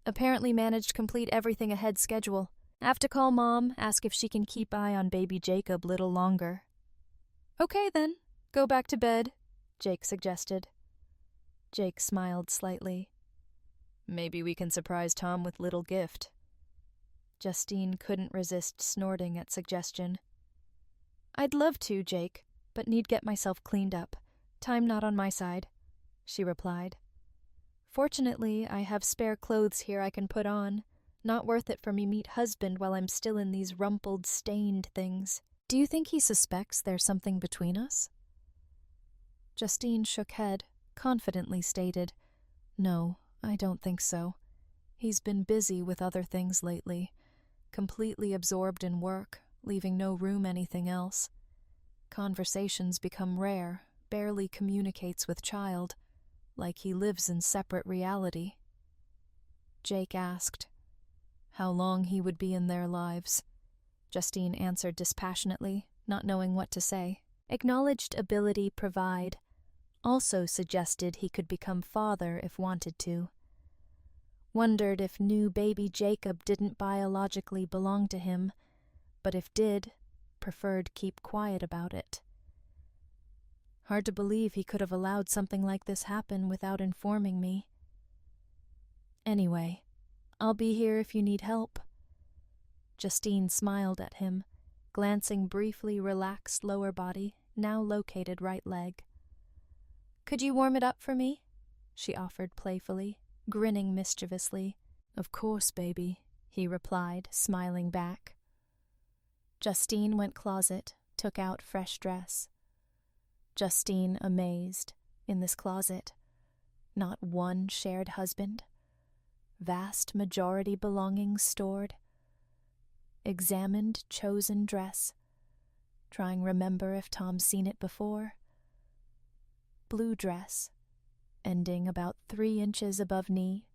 [SPEAKER 1] Apparently managed complete everything ahead schedule. Have to call Mom, ask if she can keep eye on baby Jacob little longer. Okay then, go back to bed, Jake suggested. Jake smiled slightly. Maybe we can surprise Tom with little gift. Justine couldn't resist snorting at suggestion. I'd love to, Jake, but need get myself cleaned up. Time not on my side, she replied. Fortunately, I have spare clothes here I can put on. Not worth it for me meet husband while I'm still in these rumpled, stained things. Do you think he suspects there's something between us? Justine shook head, confidently stated, No, I don't think so. He's been busy with other things lately. Completely absorbed in work, leaving no room anything else. Conversations become rare, barely communicates with child, like he lives in separate reality. Jake asked how long he would be in their lives. Justine answered dispassionately, not knowing what to say. Acknowledged ability provide. Also suggested he could become father if wanted to. Wondered if new baby Jacob didn't biologically belong to him, but if did, preferred keep quiet about it. Hard to believe he could have allowed something like this happen without informing me. Anyway, I'll be here if you need help. Justine smiled at him, glancing briefly relaxed lower body, now located right leg. Could you warm it up for me? She offered playfully, grinning mischievously. Of course, baby, he replied, smiling back. Justine went closet, took out fresh dress. Justine amazed, in this closet. Not one shared husband. Vast majority belongings stored. Examined chosen dress. Trying remember if Tom's seen it before. Blue dress, ending about 3 inches above knee,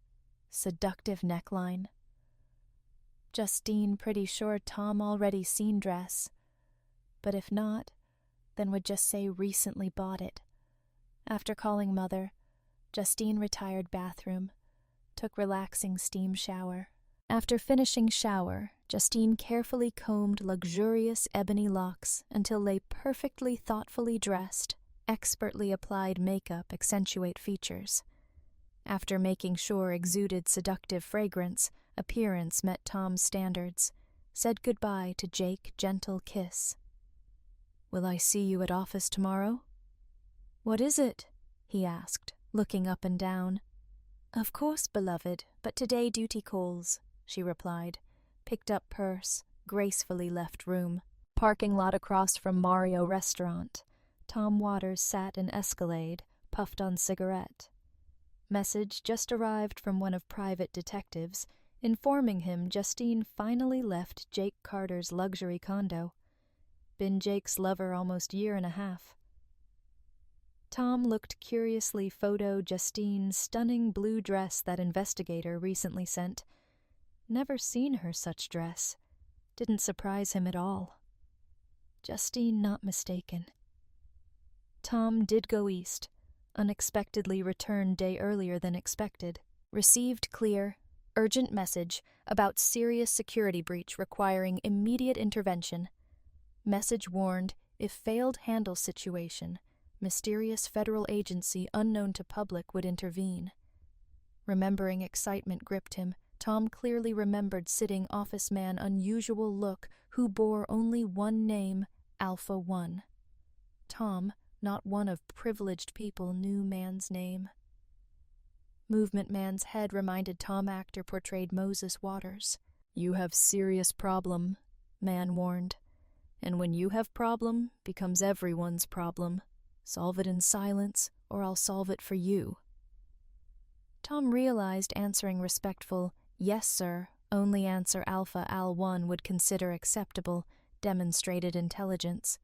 [SPEAKER 1] seductive neckline. Justine pretty sure Tom already seen dress, but if not, then would just say recently bought it. After calling Mother, Justine retired bathroom, took relaxing steam shower. After finishing shower, Justine carefully combed luxurious ebony locks until lay perfectly thoughtfully dressed. Expertly applied makeup accentuate features. After making sure exuded seductive fragrance, appearance met Tom's standards, said goodbye to Jake gentle kiss. Will I see you at office tomorrow? What is it? He asked, looking up and down. Of course, beloved, but today duty calls, she replied, picked up purse, gracefully left room. Parking lot across from Mario Restaurant. Tom Waters sat in Escalade, puffed on cigarette. Message just arrived from one of private detectives, informing him Justine finally left Jake Carter's luxury condo. Been Jake's lover almost 1.5 years. Tom looked curiously photo Justine's stunning blue dress that investigator recently sent. Never seen her such dress. Didn't surprise him at all. Justine not mistaken. Tom did go east, unexpectedly returned day earlier than expected. Received clear, urgent message about serious security breach requiring immediate intervention. Message warned, if failed handle situation, mysterious federal agency unknown to public would intervene. Remembering excitement gripped him, Tom clearly remembered sitting office man unusual look who bore only one name, Alpha 1. Tom, not one of privileged people, knew man's name. Movement man's head reminded Tom actor portrayed Moses Waters. You have serious problem, man warned. And when you have problem, becomes everyone's problem. Solve it in silence, or I'll solve it for you. Tom realized answering respectful, yes sir, only answer Alpha Al 1 would consider acceptable, demonstrated intelligence.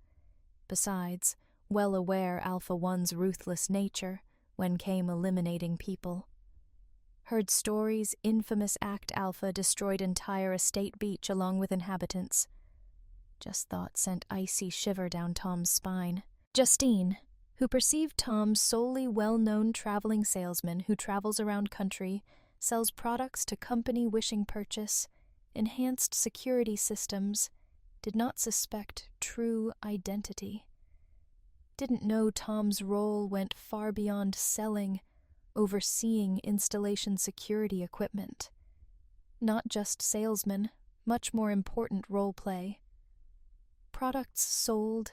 [SPEAKER 1] Besides, well aware Alpha One's ruthless nature when came eliminating people. Heard stories infamous Act Alpha destroyed entire estate beach along with inhabitants. Just thought sent icy shiver down Tom's spine. Justine, who perceived Tom solely well-known traveling salesman who travels around country, sells products to company wishing purchase, enhanced security systems, did not suspect true identity. Didn't know Tom's role went far beyond selling, overseeing installation security equipment. Not just salesman, much more important role play. Products sold,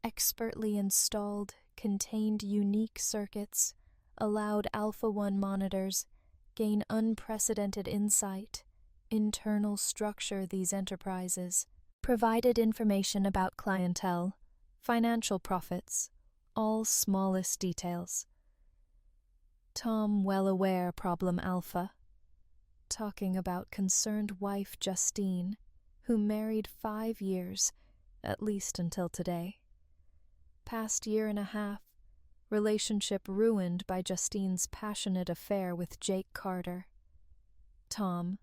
[SPEAKER 1] expertly installed, contained unique circuits, allowed Alpha 1 monitors gain unprecedented insight, internal structure these enterprises, provided information about clientele, financial profits, all smallest details. Tom well aware problem Alpha, talking about concerned wife Justine, who married 5 years, at least until today. Past year and a half, relationship ruined by Justine's passionate affair with Jake Carter. Tom,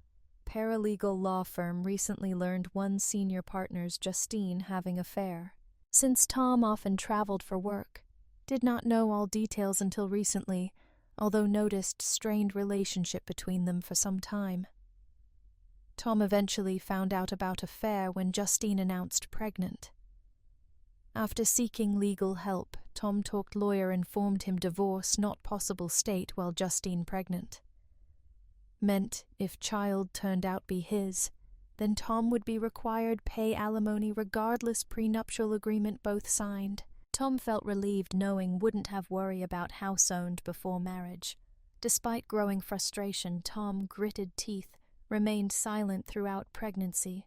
[SPEAKER 1] paralegal law firm, recently learned one senior partner's Justine having affair. Since Tom often traveled for work, did not know all details until recently, although noticed strained relationship between them for some time. Tom eventually found out about affair when Justine announced pregnant. After seeking legal help, Tom talked lawyer informed him divorce not possible state while Justine pregnant. Meant if child turned out be his, then Tom would be required pay alimony regardless prenuptial agreement both signed. Tom felt relieved knowing wouldn't have worry about house owned before marriage. Despite growing frustration, Tom gritted teeth, remained silent throughout pregnancy,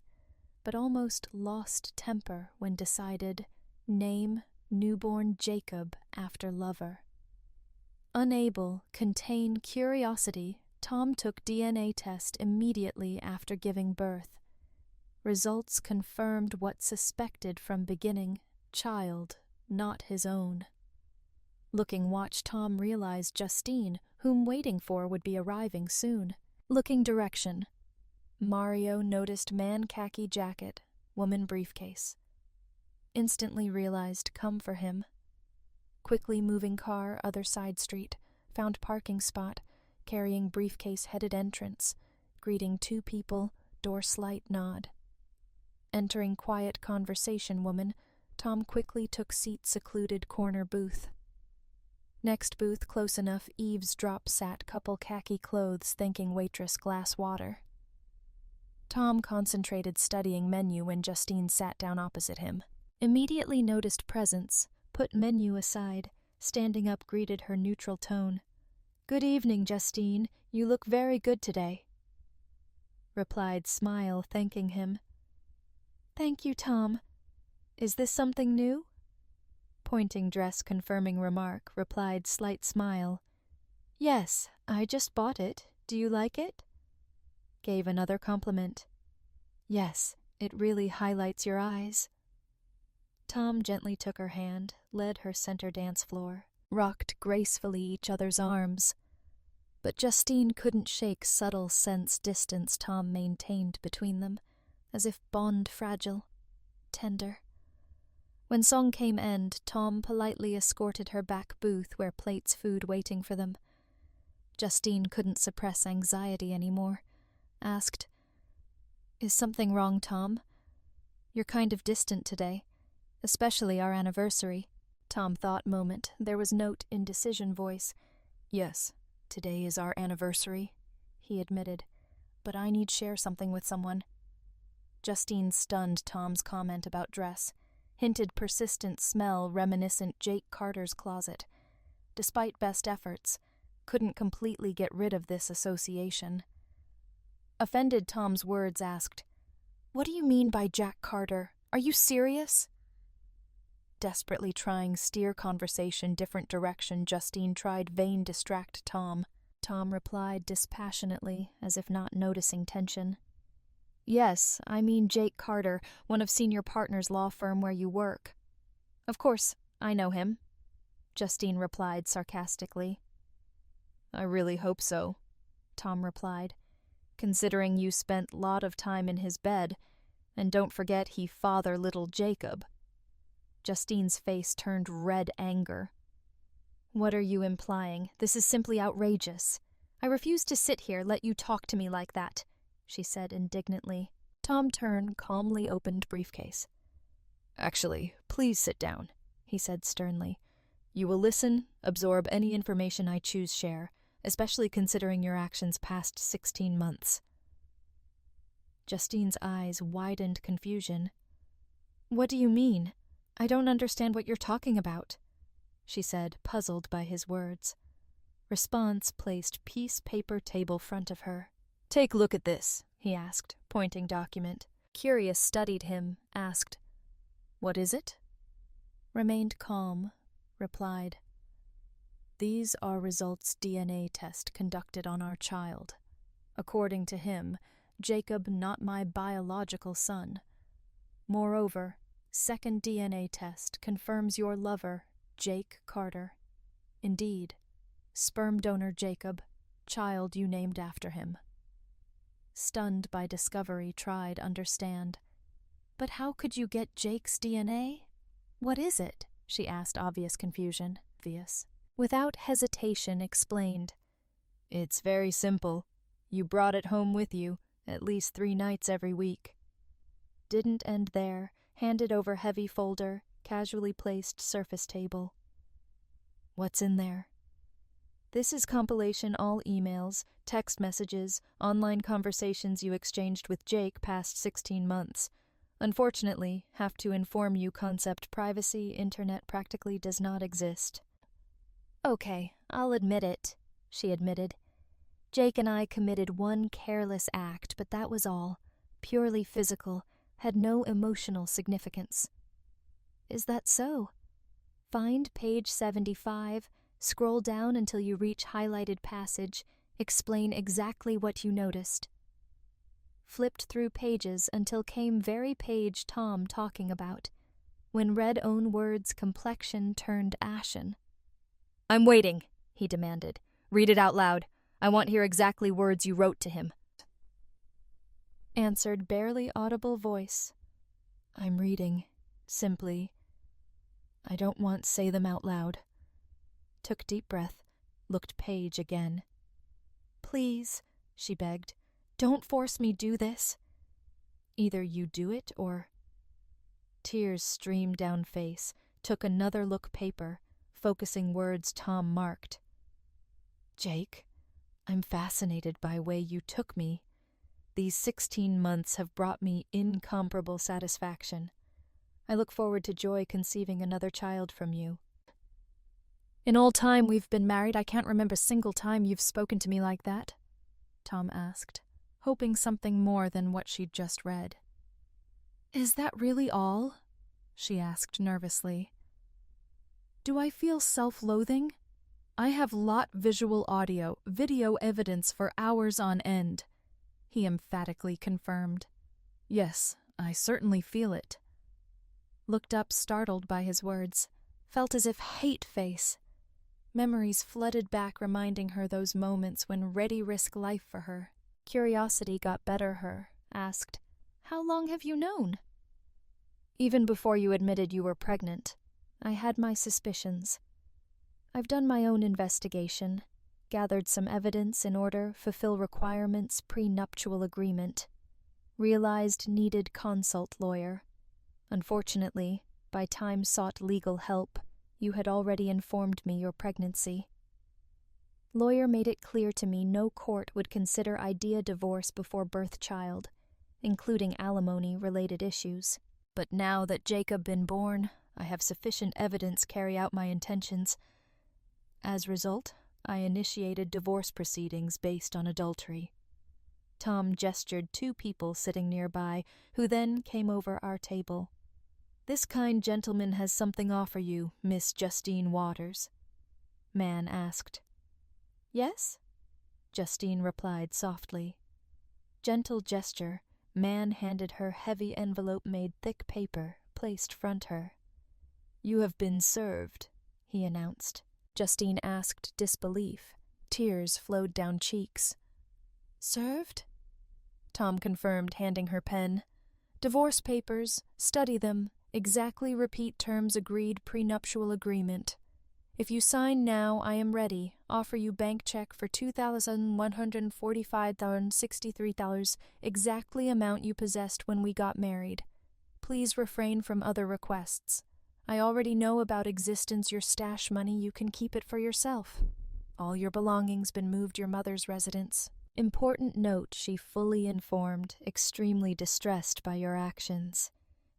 [SPEAKER 1] but almost lost temper when decided name newborn Jacob after lover. Unable contain curiosity, Tom took DNA test immediately after giving birth. Results confirmed what suspected from beginning, child, not his own. Looking watch, Tom realized Justine, whom waiting for would be arriving soon. Looking direction. Mario noticed man khaki jacket, woman briefcase. Instantly realized come for him. Quickly moving car, other side street, found parking spot, carrying briefcase headed entrance, greeting 2 people, door slight nod. Entering quiet conversation woman, Tom quickly took seat secluded corner booth. Next booth close enough eavesdrop sat couple khaki clothes thanking waitress glass water. Tom concentrated studying menu when Justine sat down opposite him. Immediately noticed presence, put menu aside, standing up greeted her neutral tone. "Good evening, Justine. You look very good today." Replied smile, thanking him. "Thank you, Tom. Is this something new?" Pointing dress confirming remark, replied slight smile. "Yes, I just bought it. Do you like it?" Gave another compliment. "Yes, it really highlights your eyes." Tom gently took her hand, led her center dance floor, rocked gracefully each other's arms. But Justine couldn't shake subtle sense distance Tom maintained between them, as if bond fragile, tender. When song came end, Tom politely escorted her back booth where plates food waiting for them. Justine couldn't suppress anxiety anymore. Asked, "Is something wrong, Tom? You're kind of distant today, especially our anniversary." Tom thought moment. There was note indecision voice. "Yes, today is our anniversary," he admitted, "but I need share something with someone." Justine stunned Tom's comment about dress, hinted persistent smell reminiscent Jake Carter's closet. Despite best efforts, couldn't completely get rid of this association. Offended Tom's words, asked, "What do you mean by Jack Carter? Are you serious?" Desperately trying steer conversation different direction, Justine tried vain distract Tom. Tom replied dispassionately, as if not noticing tension. "Yes, I mean Jake Carter, one of senior partners' law firm where you work. Of course, I know him, Justine replied sarcastically. I really hope so, Tom replied, considering you spent lot of time in his bed, and don't forget he father little Jacob. Justine's face turned red anger. What are you implying? This is simply outrageous. I refuse to sit here, let you talk to me like that, she said indignantly. Tom turned, calmly opened briefcase. Actually, please sit down, he said sternly. You will listen, absorb any information I choose share, especially considering your actions past 16 months. Justine's eyes widened confusion. What do you mean? I don't understand what you're talking about, she said, puzzled by his words. Response placed piece paper table front of her. Take a look at this, he asked, pointing document. Curious studied him, asked, What is it? Remained calm, replied, These are results DNA test conducted on our child. According to him, Jacob not my biological son. Moreover, second DNA test confirms your lover, Jake Carter. Indeed, sperm donor Jacob, child you named after him. Stunned by discovery, tried understand. But how could you get Jake's DNA? What is it? She asked, obvious confusion. Without hesitation, explained. It's very simple. You brought it home with you, at least 3 nights every week. Didn't end there, handed over heavy folder, casually placed surface table. What's in there? This is compilation all emails, text messages, online conversations you exchanged with Jake past 16 months. Unfortunately, have to inform you concept privacy internet practically does not exist. Okay, I'll admit it, she admitted. Jake and I committed one careless act, but that was all. Purely physical, had no emotional significance. Is that so? Find page 75, scroll down until you reach highlighted passage, explain exactly what you noticed. Flipped through pages until came very page Tom talking about, when read own words complexion turned ashen. I'm waiting, he demanded. Read it out loud. I want to hear exactly words you wrote to him. Answered barely audible voice. I'm reading, simply. I don't want say them out loud. Took deep breath, looked page again. Please, she begged, don't force me do this. Either you do it or... Tears streamed down face, took another look paper, focusing words Tom marked. Jake, I'm fascinated by way you took me. These 16 months have brought me incomparable satisfaction. I look forward to joy conceiving another child from you. In all time we've been married, I can't remember a single time you've spoken to me like that, Tom asked, hoping something more than what she'd just read. Is that really all? She asked nervously. Do I feel self-loathing? I have lot visual audio, video evidence for hours on end, he emphatically confirmed. Yes, I certainly feel it. Looked up startled by his words, felt as if hate face. Memories flooded back reminding her those moments when ready risk life for her. Curiosity got better her, asked, How long have you known? Even before you admitted you were pregnant, I had my suspicions. I've done my own investigation, gathered some evidence in order fulfill requirements prenuptial agreement, realized needed consult lawyer. Unfortunately, by time sought legal help, you had already informed me your pregnancy. Lawyer made it clear to me no court would consider idea divorce before birth child, including alimony-related issues. But now that Jacob been born, I have sufficient evidence carry out my intentions. As result, I initiated divorce proceedings based on adultery. Tom gestured 2 people sitting nearby, who then came over our table. This kind gentleman has something offer you, Miss Justine Waters. Man asked. Yes? Justine replied softly. Gentle gesture, man handed her heavy envelope made thick paper, placed front her. "You have been served," he announced. Justine asked disbelief. Tears flowed down cheeks. "Served?" Tom confirmed, handing her pen. "Divorce papers. Study them. Exactly repeat terms agreed prenuptial agreement. If you sign now, I am ready. Offer you bank check for $2,145.63, exactly amount you possessed when we got married. Please refrain from other requests. I already know about existence your stash money, you can keep it for yourself. All your belongings been moved your mother's residence. Important note, she fully informed, extremely distressed by your actions.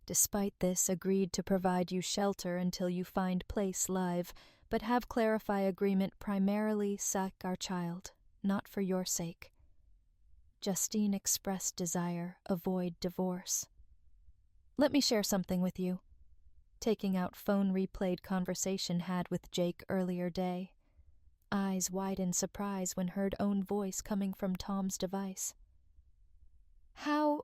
[SPEAKER 1] Despite this, agreed to provide you shelter until you find place live, but have clarify agreement primarily sac our child, not for your sake. Justine expressed desire, avoid divorce. Let me share something with you. Taking out phone replayed conversation had with Jake earlier day. Eyes wide in surprise when heard own voice coming from Tom's device. How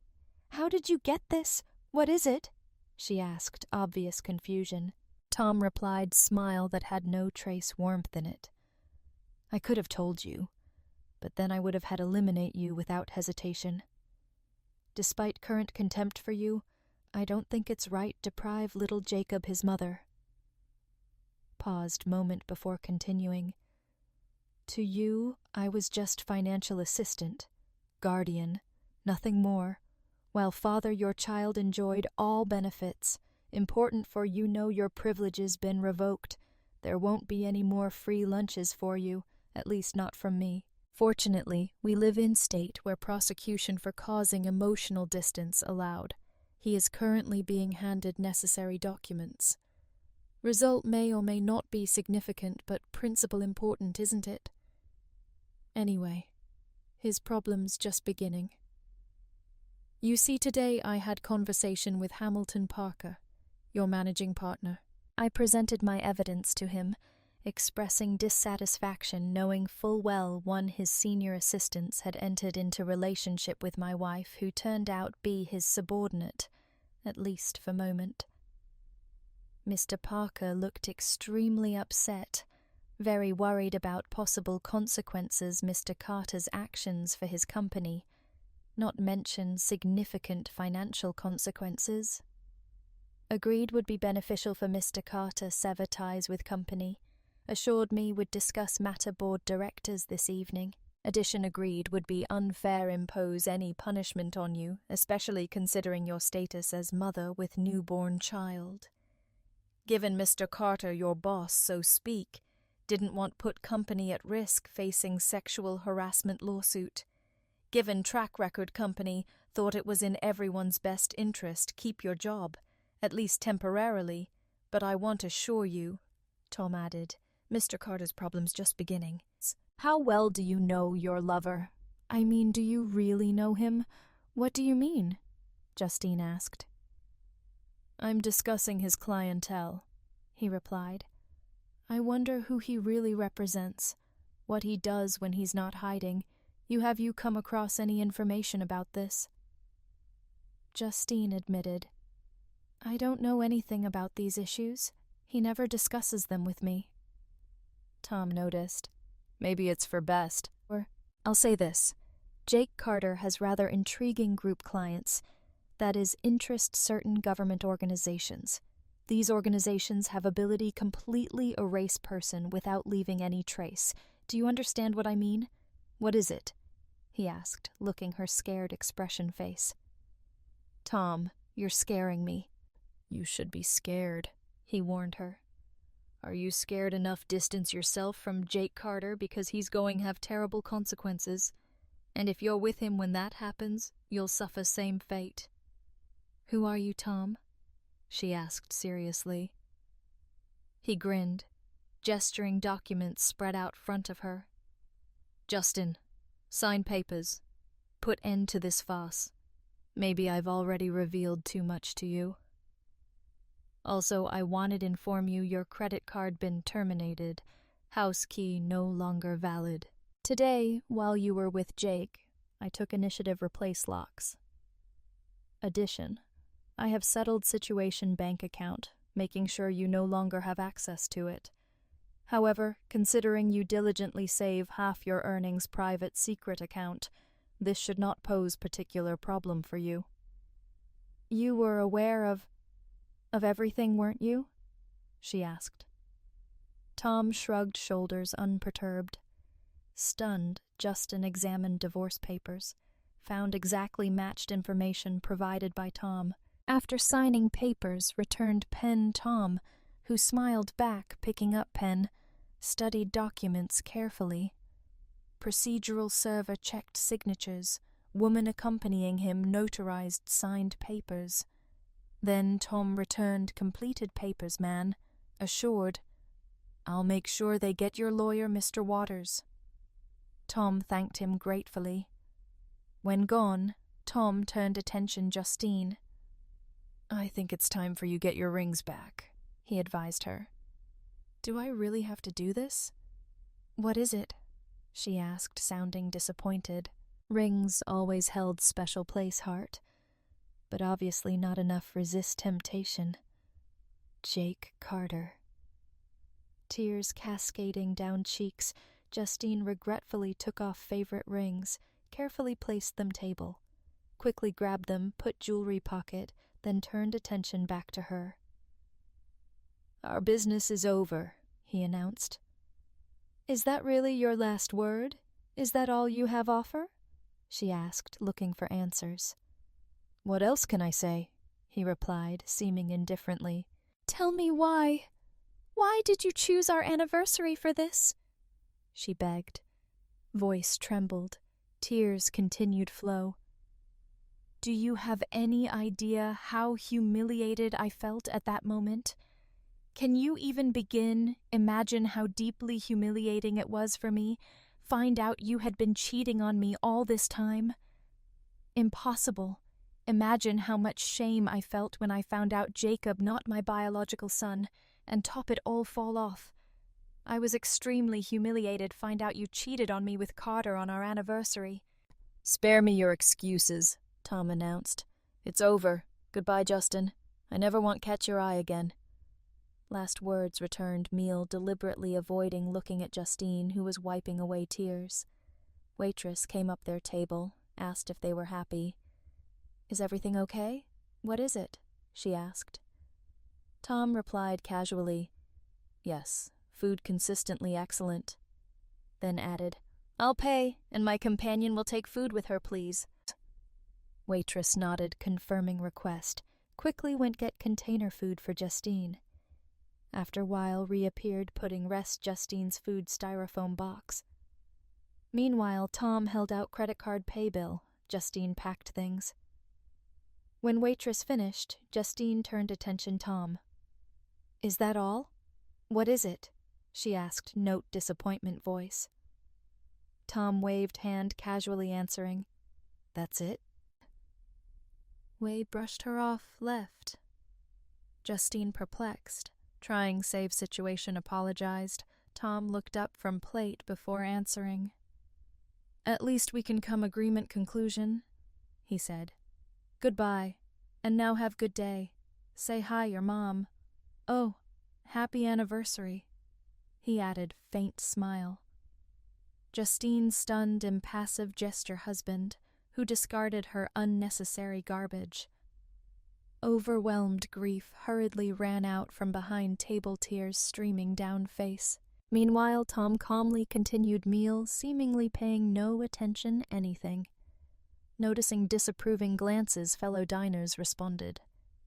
[SPEAKER 1] did you get this? What is it?" she asked, obvious confusion. Tom replied, smile that had no trace warmth in it. "I could have told you, but then I would have had eliminate you without hesitation. Despite current contempt for you, I don't think it's right deprive little Jacob his mother." Paused moment before continuing. "To you, I was just financial assistant, guardian, nothing more, while father your child enjoyed all benefits. Important for you know your privileges been revoked. There won't be any more free lunches for you, at least not from me. Fortunately, we live in state where prosecution for causing emotional distance allowed. He is currently being handed necessary documents. Result may or may not be significant, but principle important, isn't it? Anyway, his problem's just beginning. You see, today I had conversation with Hamilton Parker, your managing partner. I presented my evidence to him, expressing dissatisfaction knowing full well one his senior assistants had entered into relationship with my wife who turned out be his subordinate, at least for moment. Mr. Parker looked extremely upset, very worried about possible consequences Mr. Carter's actions for his company, not mention significant financial consequences. Agreed would be beneficial for Mr. Carter sever ties with company. Assured me would discuss matter board directors this evening. Addition agreed would be unfair impose any punishment on you, especially considering your status as mother with newborn child. Given Mr. Carter your boss, so speak, didn't want put company at risk facing sexual harassment lawsuit. Given track record company thought it was in everyone's best interest keep your job, at least temporarily, but I want to assure you, Tom added, Mr. Carter's problem's just beginning. How well do you know your lover? I mean, do you really know him? What do you mean? Justine asked. I'm discussing his clientele, he replied. I wonder who he really represents, what he does when he's not hiding. Have you come across any information about this? Justine admitted. I don't know anything about these issues. He never discusses them with me. Tom noticed. Maybe it's for best. Or, I'll say this. Jake Carter has rather intriguing group clients, that is, interest certain government organizations. These organizations have ability completely erase person without leaving any trace. Do you understand what I mean? What is it? He asked, looking her scared expression face. Tom, you're scaring me. You should be scared, he warned her. Are you scared enough distance yourself from Jake Carter because he's going to have terrible consequences? And if you're with him when that happens, you'll suffer same fate. Who are you, Tom? She asked seriously. He grinned, gesturing documents spread out front of her. Justin, sign papers. Put end to this farce. Maybe I've already revealed too much to you. Also, I wanted to inform you your credit card been terminated. House key no longer valid. Today, while you were with Jake, I took initiative replace locks. Addition. I have settled situation bank account. making sure you no longer have access to it. However, considering you diligently save half your earnings' private secret account, this should not pose particular problem for you. You were aware of everything, weren't you? She asked. Tom shrugged shoulders unperturbed. Stunned, Justin examined divorce papers, found exactly matched information provided by Tom. After signing papers, returned pen Tom, who smiled back, picking up pen, studied documents carefully. Procedural server checked signatures, woman accompanying him notarized signed papers. Then Tom returned completed papers man, assured, "I'll make sure they get your lawyer, Mr. Waters." Tom thanked him gratefully. When gone, Tom turned attention Justine. "I think it's time for you get your rings back," he advised her. "Do I really have to do this?" "What is it?" she asked, sounding disappointed. Rings always held special place, Hart, but obviously not enough resist temptation. Jake Carter. Tears cascading down cheeks, Justine regretfully took off favorite rings, carefully placed them table, quickly grabbed them, put jewelry pocket, then turned attention back to her. "Our business is over," he announced. "Is that really your last word? Is that all you have offer?" she asked, looking for answers. "What else can I say?" he replied, seeming indifferently. "Tell me why. Why did you choose our anniversary for this?" she begged. Voice trembled. Tears continued flow. "Do you have any idea how humiliated I felt at that moment? Can you even imagine how deeply humiliating it was for me, find out you had been cheating on me all this time? Impossible. Imagine how much shame I felt when I found out Jacob not my biological son, and top it all fall off. I was extremely humiliated find out you cheated on me with Carter on our anniversary." "Spare me your excuses," Tom announced. "It's over. Goodbye, Justin. I never want catch your eye again." Last words returned Meal, deliberately avoiding looking at Justine, who was wiping away tears. Waitress came up their table, asked if they were happy. "Is everything okay? What is it?" she asked. Tom replied casually, "Yes, food consistently excellent." Then added, "I'll pay, and my companion will take food with her, please." Waitress nodded, confirming request, quickly went get container food for Justine. After a while reappeared putting rest Justine's food styrofoam box. Meanwhile, Tom held out credit card pay bill. Justine packed things. When Waitress finished, Justine turned attention Tom. "Is that all? What is it?" she asked, note disappointment voice. Tom waved hand, casually answering, "That's it." Wei brushed her off, left. Justine perplexed, trying save situation apologized. Tom looked up from plate before answering. "At least we can come agreement conclusion," he said. "Goodbye, and now have good day. Say hi your mom. Oh, happy anniversary," he added, faint smile. Justine's stunned, impassive gesture husband, who discarded her unnecessary garbage. Overwhelmed grief hurriedly ran out from behind table tears streaming down face. Meanwhile, Tom calmly continued meal, seemingly paying no attention anything. Noticing disapproving glances, fellow diners responded.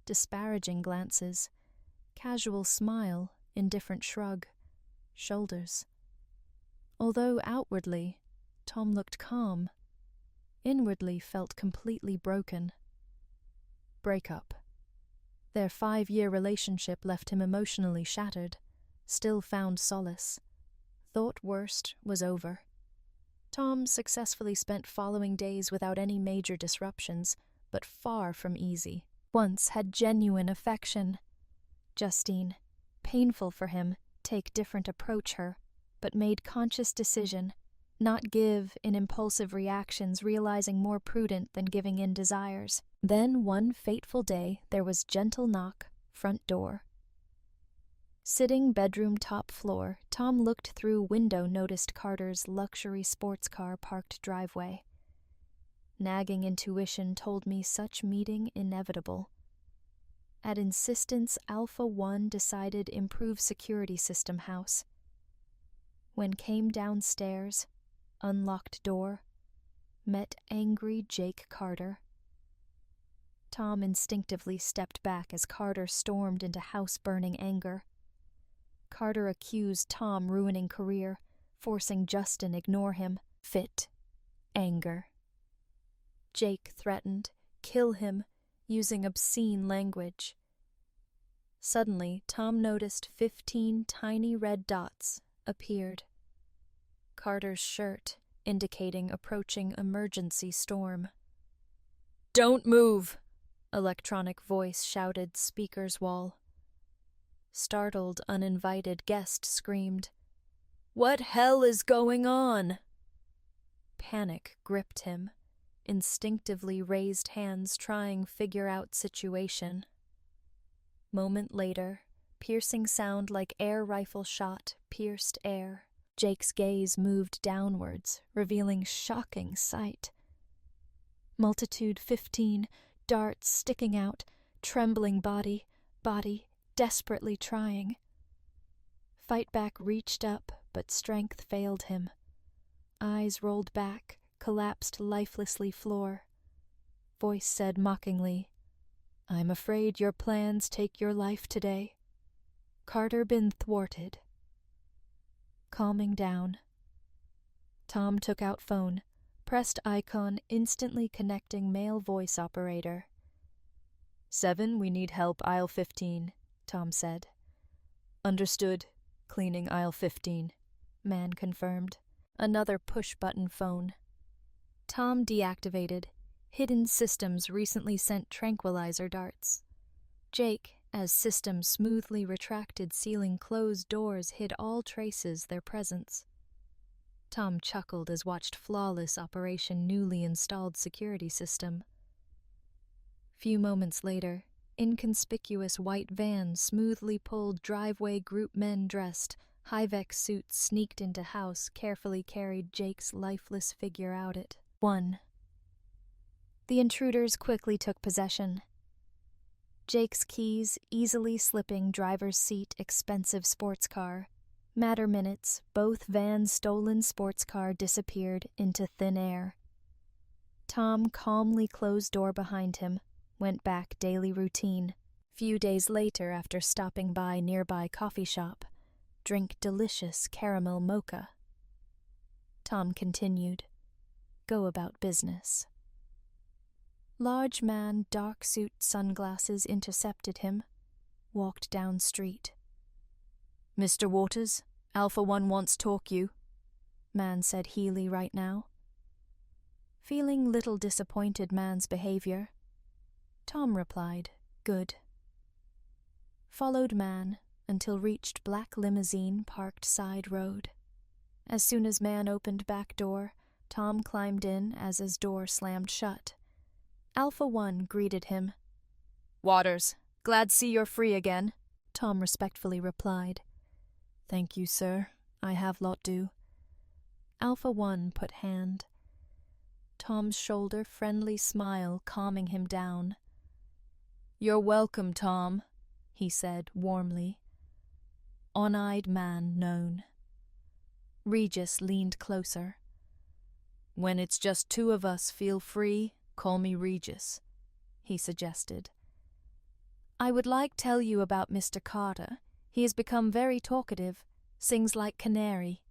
[SPEAKER 1] Disparaging glances. Casual smile, indifferent shrug. Shoulders. Although outwardly, Tom looked calm, inwardly felt completely broken. Breakup. Their 5-year relationship left him emotionally shattered, still found solace. Thought worst was over. Tom successfully spent following days without any major disruptions, but far from easy. Once had genuine affection. Justine, painful for him, take different approach her, but made conscious decision, not give in impulsive reactions, realizing more prudent than giving in desires. Then one fateful day there was gentle knock, front door. Sitting bedroom top floor, Tom looked through window, noticed Carter's luxury sports car parked driveway. Nagging intuition told me such meeting inevitable. At insistence, Alpha 1 decided improve security system house. When came downstairs, unlocked door, met angry Jake Carter. Tom instinctively stepped back as Carter stormed into house-burning anger. Carter accused Tom ruining career, forcing Justin ignore him. Fit. Anger. Jake threatened, kill him, using obscene language. Suddenly, Tom noticed 15 tiny red dots appeared. Carter's shirt, indicating approaching emergency storm. "Don't move!" Electronic voice shouted speaker's wall. Startled, uninvited guest screamed, "What hell is going on?" Panic gripped him. Instinctively raised hands trying figure out situation. Moment later, piercing sound like air rifle shot pierced air. Jake's gaze moved downwards, revealing shocking sight. Multitude 15, darts sticking out, trembling body, desperately trying. Fightback reached up, but strength failed him. Eyes rolled back, collapsed lifelessly floor. Voice said mockingly, "I'm afraid your plans take your life today. Carter been thwarted." Calming down. Tom took out phone, pressed icon, instantly connecting male voice operator. 7, we need help, aisle 15, Tom said. Understood. Cleaning aisle 15, man confirmed. Another push-button phone. Tom deactivated. Hidden systems recently sent tranquilizer darts. Jake, as system smoothly retracted sealing closed doors, hid all traces their presence. Tom chuckled as watched flawless operation newly installed security system. Few moments later, inconspicuous white van smoothly pulled driveway group men dressed, High-Vec suits sneaked into house, carefully carried Jake's lifeless figure out it. 1. The intruders quickly took possession. Jake's keys easily slipping driver's seat expensive sports car. Matter minutes, both vans' stolen sports car disappeared into thin air. Tom calmly closed door behind him, went back daily routine. Few days later, after stopping by nearby coffee shop, drink delicious caramel mocha. Tom continued. Go about business. Large man, dark suit, sunglasses intercepted him. Walked down street. Mr. Waters, Alpha 1 wants talk you. Man said Healy right now. Feeling little disappointed man's behavior, Tom replied, good. Followed man until reached black limousine parked side road. As soon as man opened back door, Tom climbed in as his door slammed shut. Alpha 1 greeted him. Waters, glad see you're free again, Tom respectfully replied. Thank you, sir. I have lot do. Alpha 1 put hand. Tom's shoulder friendly smile calming him down. You're welcome, Tom, he said warmly. On-eyed man known. Regis leaned closer. When it's just two of us, feel free, call me Regis, he suggested. I would like tell you about Mr. Carter. He has become very talkative, sings like canary,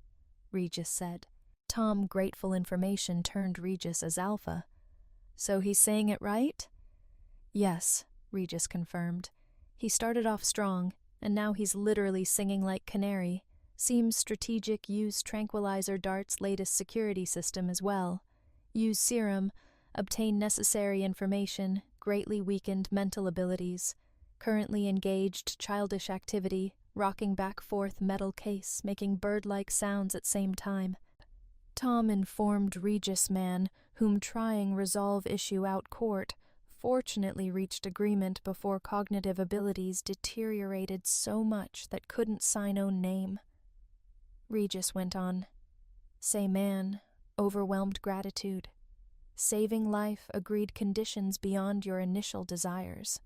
[SPEAKER 1] Regis said. Tom, grateful information, turned Regis as Alpha. So he's saying it right? Yes, Regis confirmed. He started off strong, and now he's literally singing like canary. Seems strategic, use tranquilizer dart's latest security system as well. Use serum, obtain necessary information, greatly weakened mental abilities. Currently engaged childish activity, rocking back forth metal case, making bird-like sounds at same time. Tom informed Regis man, whom trying resolve issue out court, fortunately reached agreement before cognitive abilities deteriorated so much that couldn't sign own name. Regis went on. Say man, overwhelmed gratitude. Saving life agreed conditions beyond your initial desires.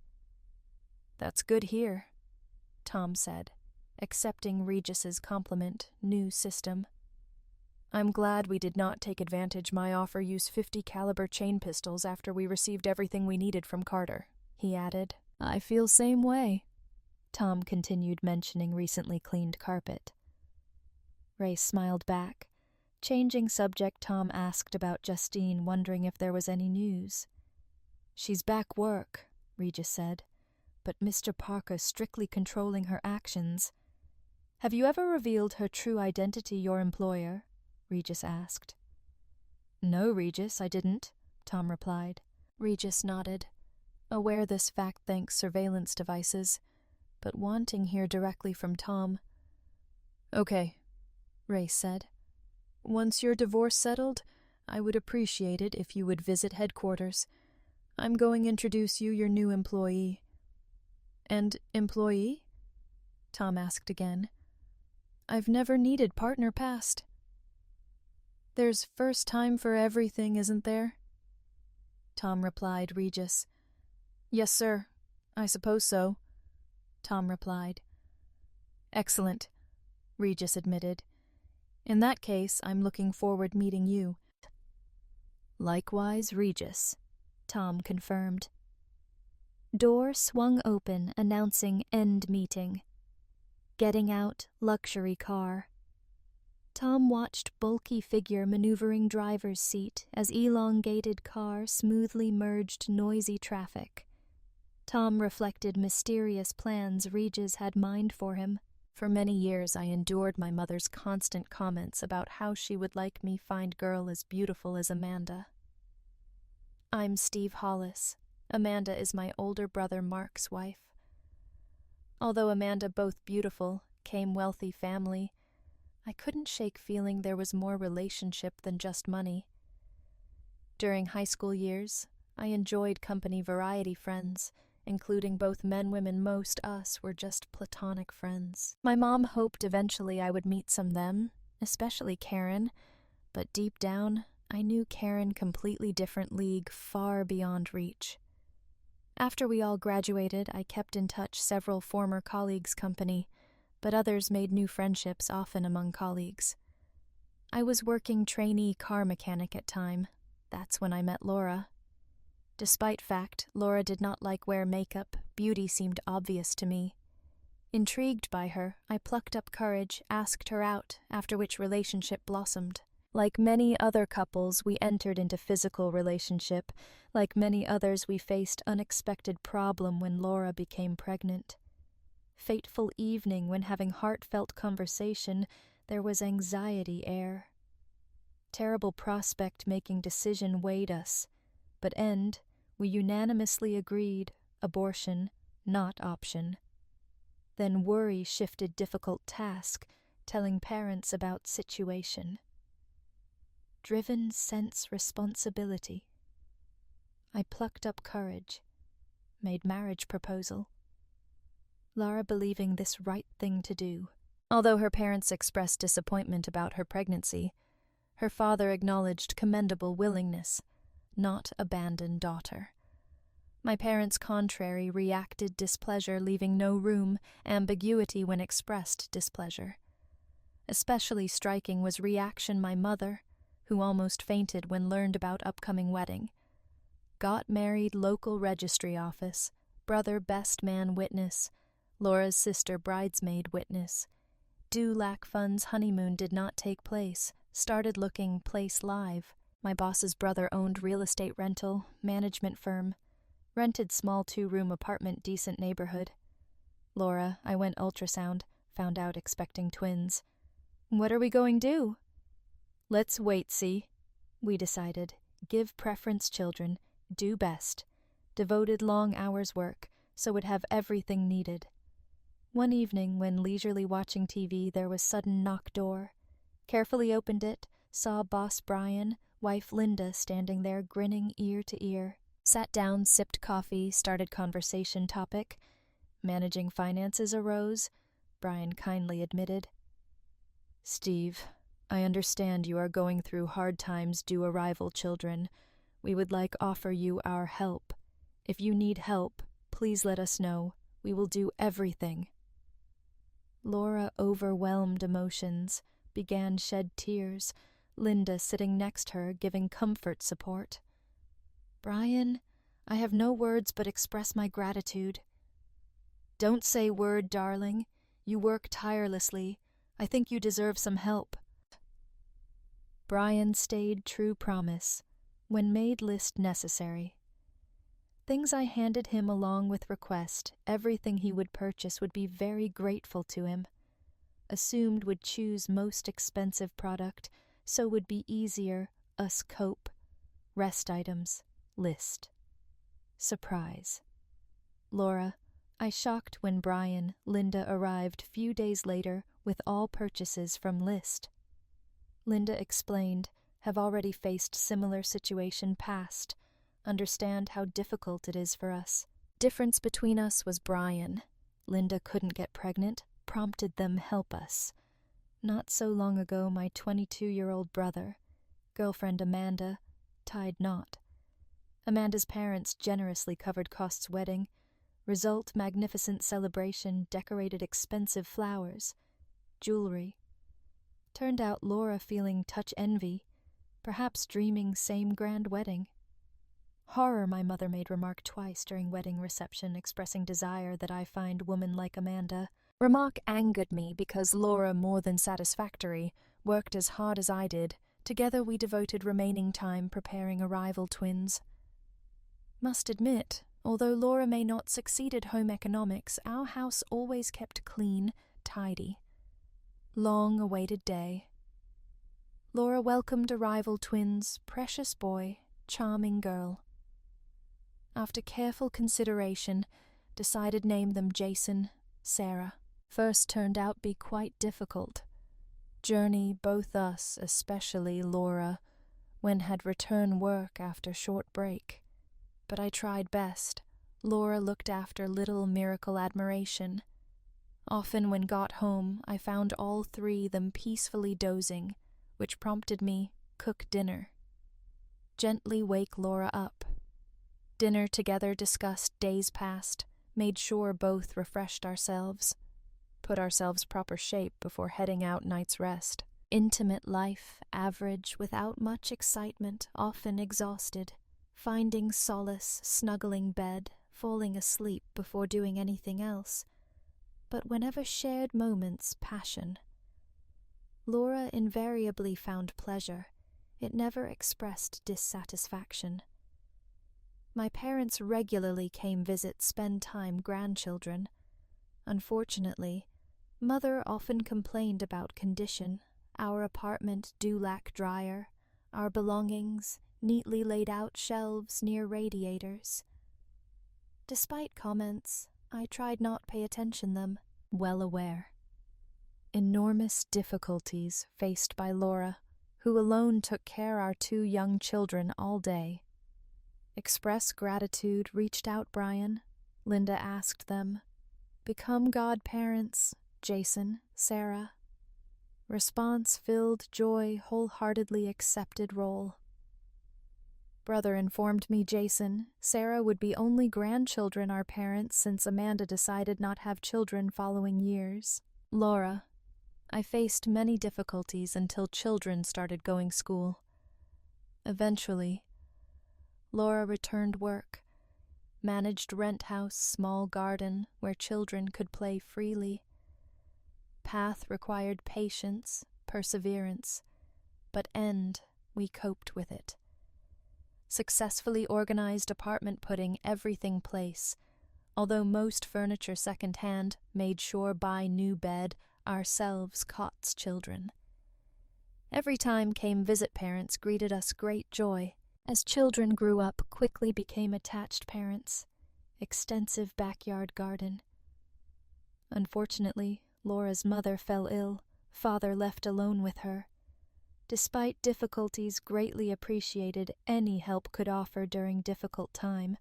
[SPEAKER 1] That's good here, Tom said, accepting Regis's compliment, new system. I'm glad we did not take advantage my offer use 50 caliber chain pistols after we received everything we needed from Carter, he added. I feel same way. Tom continued mentioning recently cleaned carpet. Ray smiled back. Changing subject, Tom asked about Justine, wondering if there was any news. She's back work, Regis said, but Mr. Parker strictly controlling her actions. Have you ever revealed her true identity, your employer? Regis asked. No, Regis, I didn't, Tom replied. Regis nodded, aware this fact thanks surveillance devices, but wanting hear directly from Tom. Okay, Ray said. Once your divorce settled, I would appreciate it if you would visit headquarters. I'm going to introduce you your new employee. And employee? Tom asked again. I've never needed partner past. There's first time for everything, isn't there? Tom replied Regis. Yes, sir. I suppose so. Tom replied. Excellent, Regis admitted. In that case, I'm looking forward meeting you. Likewise, Regis, Tom confirmed. Door swung open, announcing end meeting. Getting out, luxury car. Tom watched bulky figure maneuvering driver's seat as elongated car smoothly merged noisy traffic. Tom reflected mysterious plans Regis had mined for him. For many years I endured my mother's constant comments about how she would like me find girl as beautiful as Amanda. I'm Steve Hollis. Amanda is my older brother Mark's wife. Although Amanda both beautiful, came wealthy family, I couldn't shake feeling there was more relationship than just money. During high school years, I enjoyed company variety friends, including both men, women. Most us were just platonic friends. My mom hoped eventually I would meet some them, especially Karen, but deep down, I knew Karen completely different league, far beyond reach. After we all graduated, I kept in touch several former colleagues' company, but others made new friendships often among colleagues. I was working trainee car mechanic at time. That's when I met Laura. Despite fact, Laura did not like wear makeup, beauty seemed obvious to me. Intrigued by her, I plucked up courage, asked her out, after which relationship blossomed. Like many other couples, we entered into physical relationship. Like many others, we faced unexpected problem when Laura became pregnant. Fateful evening when having heartfelt conversation, there was anxiety air. Terrible prospect making decision weighed us, but end, we unanimously agreed, abortion, not option. Then worry shifted difficult task, telling parents about situation. Driven sense responsibility. I plucked up courage, made marriage proposal. Laura believing this right thing to do. Although her parents expressed disappointment about her pregnancy, her father acknowledged commendable willingness, not abandon daughter. My parents' contrary reacted displeasure, leaving no room, ambiguity when expressed displeasure. Especially striking was reaction my mother, who almost fainted when learned about upcoming wedding. Got married local registry office, brother best man witness, Laura's sister bridesmaid witness. Due lack funds honeymoon did not take place, started looking place live. My boss's brother owned real estate rental, management firm, rented small 2-room apartment, decent neighborhood. Laura, I went ultrasound, found out expecting twins. What are we going to do? Let's wait, see. We decided, give preference children, do best. Devoted long hours work, so would have everything needed. One evening, when leisurely watching TV, there was sudden knock door. Carefully opened it, saw boss Brian, wife Linda standing there grinning ear to ear. Sat down, sipped coffee, started conversation topic. Managing finances arose, Brian kindly admitted. Steve, I understand you are going through hard times due arrival children. We would like offer you our help. If you need help, please let us know. We will do everything. Laura, overwhelmed emotions, began shed tears, Linda sitting next her giving comfort support. Brian, I have no words but express my gratitude. Don't say word, darling. You work tirelessly. I think you deserve some help. Brian stayed true promise, when made list necessary. Things I handed him along with request, everything he would purchase would be very grateful to him. Assumed would choose most expensive product, so would be easier, us cope. Rest items, list. Surprise. Laura, I shocked when Brian, Linda arrived few days later with all purchases from list. Linda explained, have already faced similar situation past, understand how difficult it is for us. Difference between us was Brian. Linda couldn't get pregnant, prompted them help us. Not so long ago my 22-year-old brother, girlfriend Amanda, tied knot. Amanda's parents generously covered costs wedding. Result magnificent celebration, decorated expensive flowers, jewelry. Turned out Laura feeling touch envy, perhaps dreaming same grand wedding. Horror, my mother made remark twice during wedding reception, expressing desire that I find woman like Amanda. Remark angered me because Laura, more than satisfactory, worked as hard as I did. Together we devoted remaining time preparing arrival twins. Must admit, although Laura may not succeeded home economics, our house always kept clean, tidy. Long-awaited day. Laura welcomed arrival twins, precious boy, charming girl. After careful consideration, decided name them Jason, Sarah. First turned out be quite difficult. Journey both us, especially Laura, when had return work after short break. But I tried best. Laura looked after little miracle admiration. Often when got home, I found all three them peacefully dozing, which prompted me cook dinner. Gently wake Laura up. Dinner together discussed days past, made sure both refreshed ourselves, put ourselves proper shape before heading out night's rest. Intimate life, average, without much excitement, often exhausted. Finding solace, snuggling bed, falling asleep before doing anything else. But whenever shared moments, passion. Laura invariably found pleasure. It never expressed dissatisfaction. My parents regularly came visit, spend time grandchildren. Unfortunately, mother often complained about condition. Our apartment do lack dryer, our belongings, neatly laid out shelves near radiators. Despite comments, I tried not pay attention them, well aware. Enormous difficulties faced by Laura, who alone took care our two young children all day. Express gratitude reached out Brian. Linda asked them. Become godparents, Jason, Sarah. Response filled joy, wholeheartedly accepted role. Brother informed me Jason, Sarah would be only grandchildren our parents since Amanda decided not have children following years. Laura, I faced many difficulties until children started going school. Eventually, Laura returned work, managed rent house, small garden where children could play freely. Path required patience, perseverance, but we coped with it. Successfully organized apartment putting everything place, although most furniture second-hand, made sure buy new bed, ourselves cots children. Every time came visit parents greeted us great joy. As children grew up, quickly became attached parents. Extensive backyard garden. Unfortunately, Laura's mother fell ill, father left alone with her. Despite difficulties, greatly appreciated any help could offer during difficult time.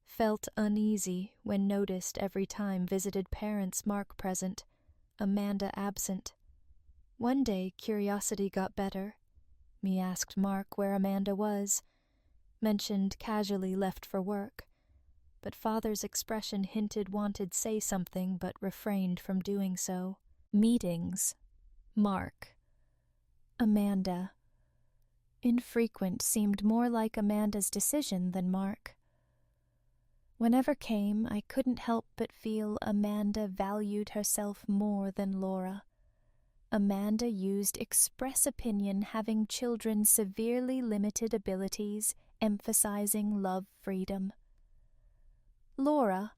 [SPEAKER 1] Felt uneasy when noticed every time visited parents, Mark present, Amanda absent. One day curiosity got better. Me asked Mark where Amanda was. Mentioned casually left for work. But father's expression hinted wanted say something but refrained from doing so. Meetings. Mark. Amanda. Infrequent seemed more like Amanda's decision than Mark. Whenever came, I couldn't help but feel Amanda valued herself more than Laura. Amanda used express opinion having children severely limited abilities, emphasizing love freedom. Laura,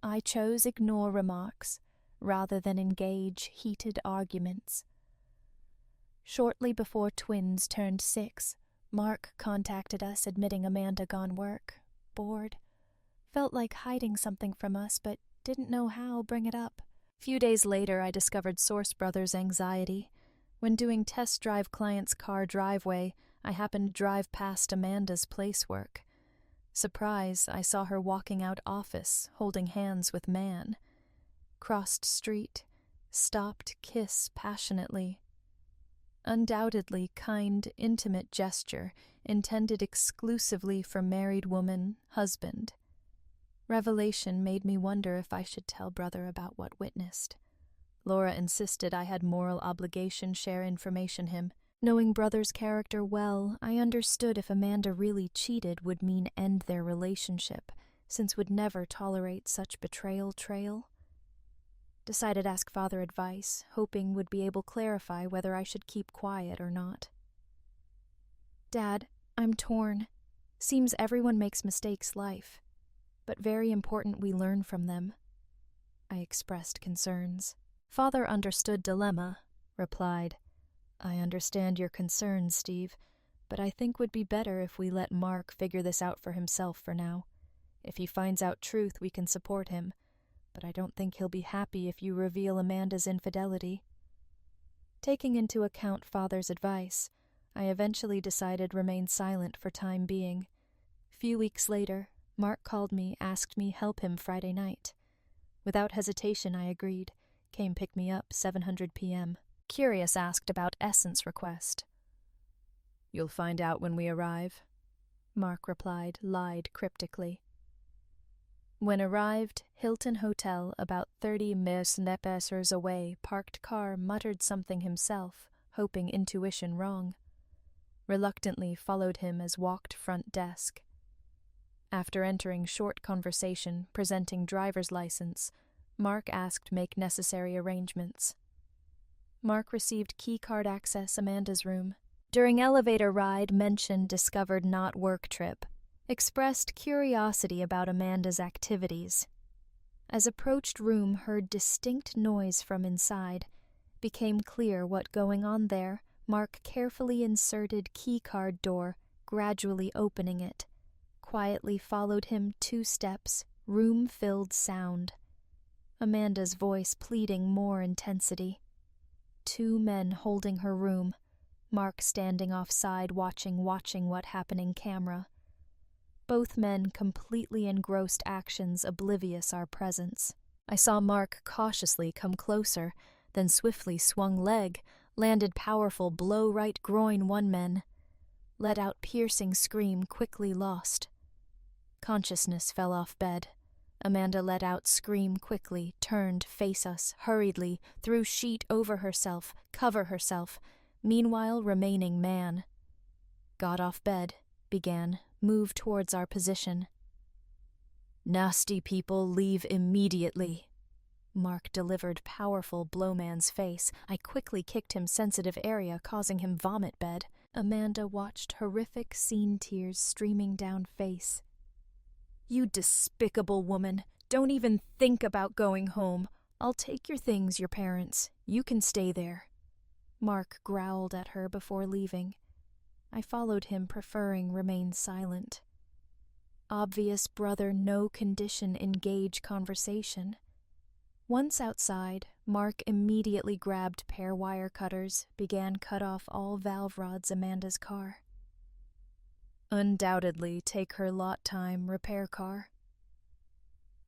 [SPEAKER 1] I chose ignore remarks rather than engage heated arguments. Shortly before twins turned 6, Mark contacted us admitting Amanda gone work, bored. Felt like hiding something from us, but didn't know how bring it up. Few days later, I discovered Source Brothers' anxiety. When doing test drive client's car driveway, I happened to drive past Amanda's place work. Surprise, I saw her walking out office, holding hands with man. Crossed street, stopped kiss passionately. Undoubtedly kind, intimate gesture, intended exclusively for married woman, husband. Revelation made me wonder if I should tell brother about what witnessed. Laura insisted I had moral obligation share information him. Knowing brother's character well, I understood if Amanda really cheated would mean end their relationship, since would never tolerate such betrayal trail. Decided ask father advice, hoping would be able clarify whether I should keep quiet or not. Dad, I'm torn. Seems everyone makes mistakes life, but very important we learn from them. I expressed concerns. Father understood dilemma, replied, I understand your concerns, Steve, but I think would be better if we let Mark figure this out for himself for now. If he finds out truth, we can support him, but I don't think he'll be happy if you reveal Amanda's infidelity. Taking into account Father's advice, I eventually decided remain silent for time being. Few weeks later, Mark called me, asked me help him Friday night. Without hesitation, I agreed. Came pick me up 700 p.m. Curious asked about Essence request. You'll find out when we arrive, Mark replied, lied cryptically. When arrived, Hilton Hotel, about 30 meters away, parked car, muttered something himself, hoping intuition wrong. Reluctantly followed him as walked front desk. After entering short conversation, presenting driver's license, Mark asked make necessary arrangements. Mark received keycard access Amanda's room. During elevator ride, mentioned discovered not work trip. Expressed curiosity about Amanda's activities. As approached room, heard distinct noise from inside. Became clear what going on there. Mark carefully inserted keycard door, gradually opening it. Quietly followed him 2 steps, room-filled sound. Amanda's voice pleading more intensity. 2 men holding her room. Mark standing offside watching what happening camera. Both men completely engrossed actions, oblivious our presence. I saw Mark cautiously come closer, then swiftly swung leg, landed powerful blow right groin one man. Let out piercing scream, quickly lost. Consciousness fell off bed. Amanda let out scream quickly, turned, face us, hurriedly, threw sheet over herself, cover herself, meanwhile remaining man. Got off bed, began, moved towards our position. Nasty people leave immediately. Mark delivered powerful blowman's face. I quickly kicked him sensitive area, causing him vomit bed. Amanda watched horrific scene tears streaming down face. You despicable woman. Don't even think about going home. I'll take your things, your parents. You can stay there. Mark growled at her before leaving. I followed him, preferring remain silent. Obvious brother no condition engage conversation. Once outside, Mark immediately grabbed pair wire cutters, began cut off all valve rods Amanda's car. "Undoubtedly take her lot time repair car,"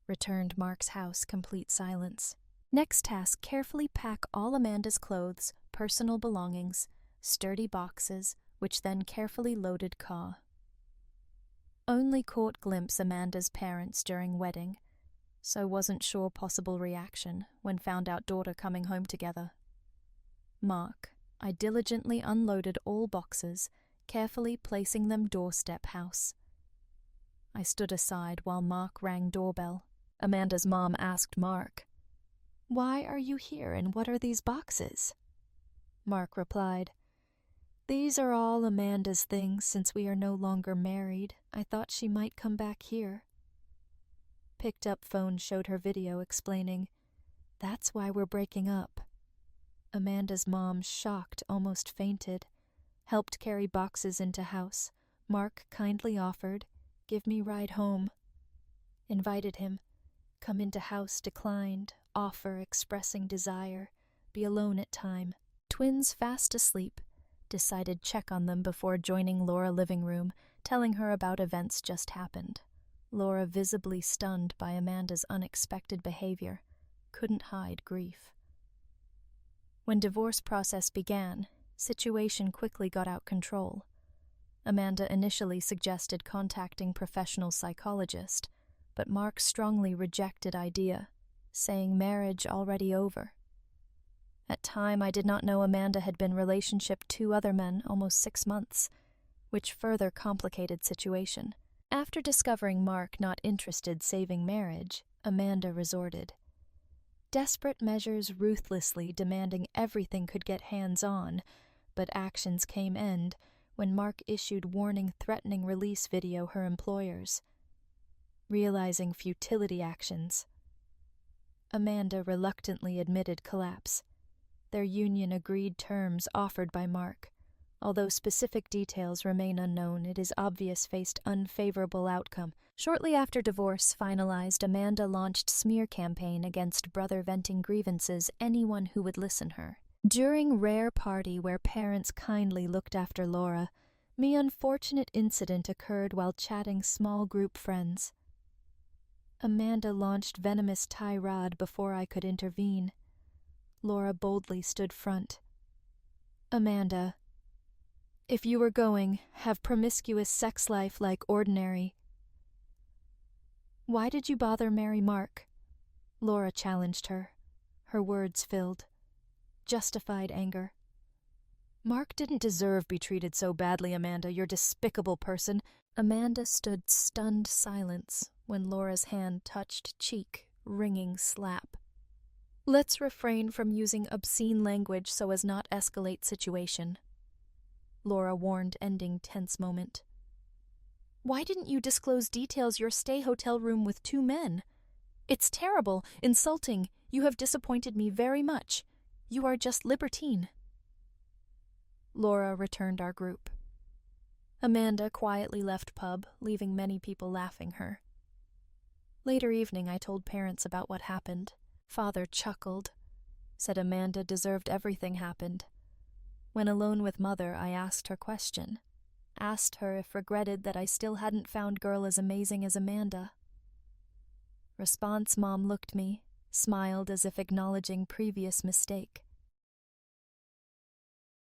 [SPEAKER 1] returned Mark's house, complete silence. Next task, carefully pack all Amanda's clothes, personal belongings, sturdy boxes, which then carefully loaded car. Only caught glimpse Amanda's parents during wedding, so wasn't sure possible reaction when found out daughter coming home together. Mark, I diligently unloaded all boxes, carefully placing them doorstep house. I stood aside while Mark rang doorbell. Amanda's mom asked Mark, "Why are you here and what are these boxes?" Mark replied, "These are all Amanda's things since we are no longer married. I thought she might come back here." Picked up phone showed her video explaining, "That's why we're breaking up." Amanda's mom, shocked, almost fainted. Helped carry boxes into house. Mark kindly offered, "Give me ride home." Invited him. Come into house, declined. Offer expressing desire. Be alone at time. Twins fast asleep. Decided check on them before joining Laura living room, telling her about events just happened. Laura visibly stunned by Amanda's unexpected behavior. Couldn't hide grief. When divorce process began, situation quickly got out control. Amanda initially suggested contacting professional psychologist, but Mark strongly rejected idea, saying marriage already over. At time, I did not know Amanda had been relationship 2 other men almost 6 months, which further complicated situation. After discovering Mark not interested saving marriage, Amanda resorted. Desperate measures ruthlessly demanding everything could get hands-on, but actions came end when Mark issued warning threatening release video her employers. Realizing futility actions, Amanda reluctantly admitted collapse. Their union agreed terms offered by Mark. Although specific details remain unknown, it is obvious faced unfavorable outcome. Shortly after divorce finalized, Amanda launched smear campaign against brother venting grievances anyone who would listen her. During rare party where parents kindly looked after Laura, me unfortunate incident occurred while chatting small group friends. Amanda launched venomous tirade before I could intervene. Laura boldly stood front. "Amanda, if you were going, have promiscuous sex life like ordinary. Why did you bother marry Mark?" Laura challenged her. Her words filled. Justified anger. "Mark didn't deserve be treated so badly, Amanda, you despicable person." Amanda stood stunned silence when Laura's hand touched cheek, ringing slap. "Let's refrain from using obscene language so as not escalate situation," Laura warned, ending tense moment. "Why didn't you disclose details your stay hotel room with 2 men? It's terrible, insulting. You have disappointed me very much. You are just libertine." Laura returned our group. Amanda quietly left pub, leaving many people laughing her. Later evening I told parents about what happened. Father chuckled, said Amanda deserved everything happened. When alone with Mother, I asked her question. Asked her if regretted that I still hadn't found girl as amazing as Amanda. Response, Mom looked me, smiled as if acknowledging previous mistake.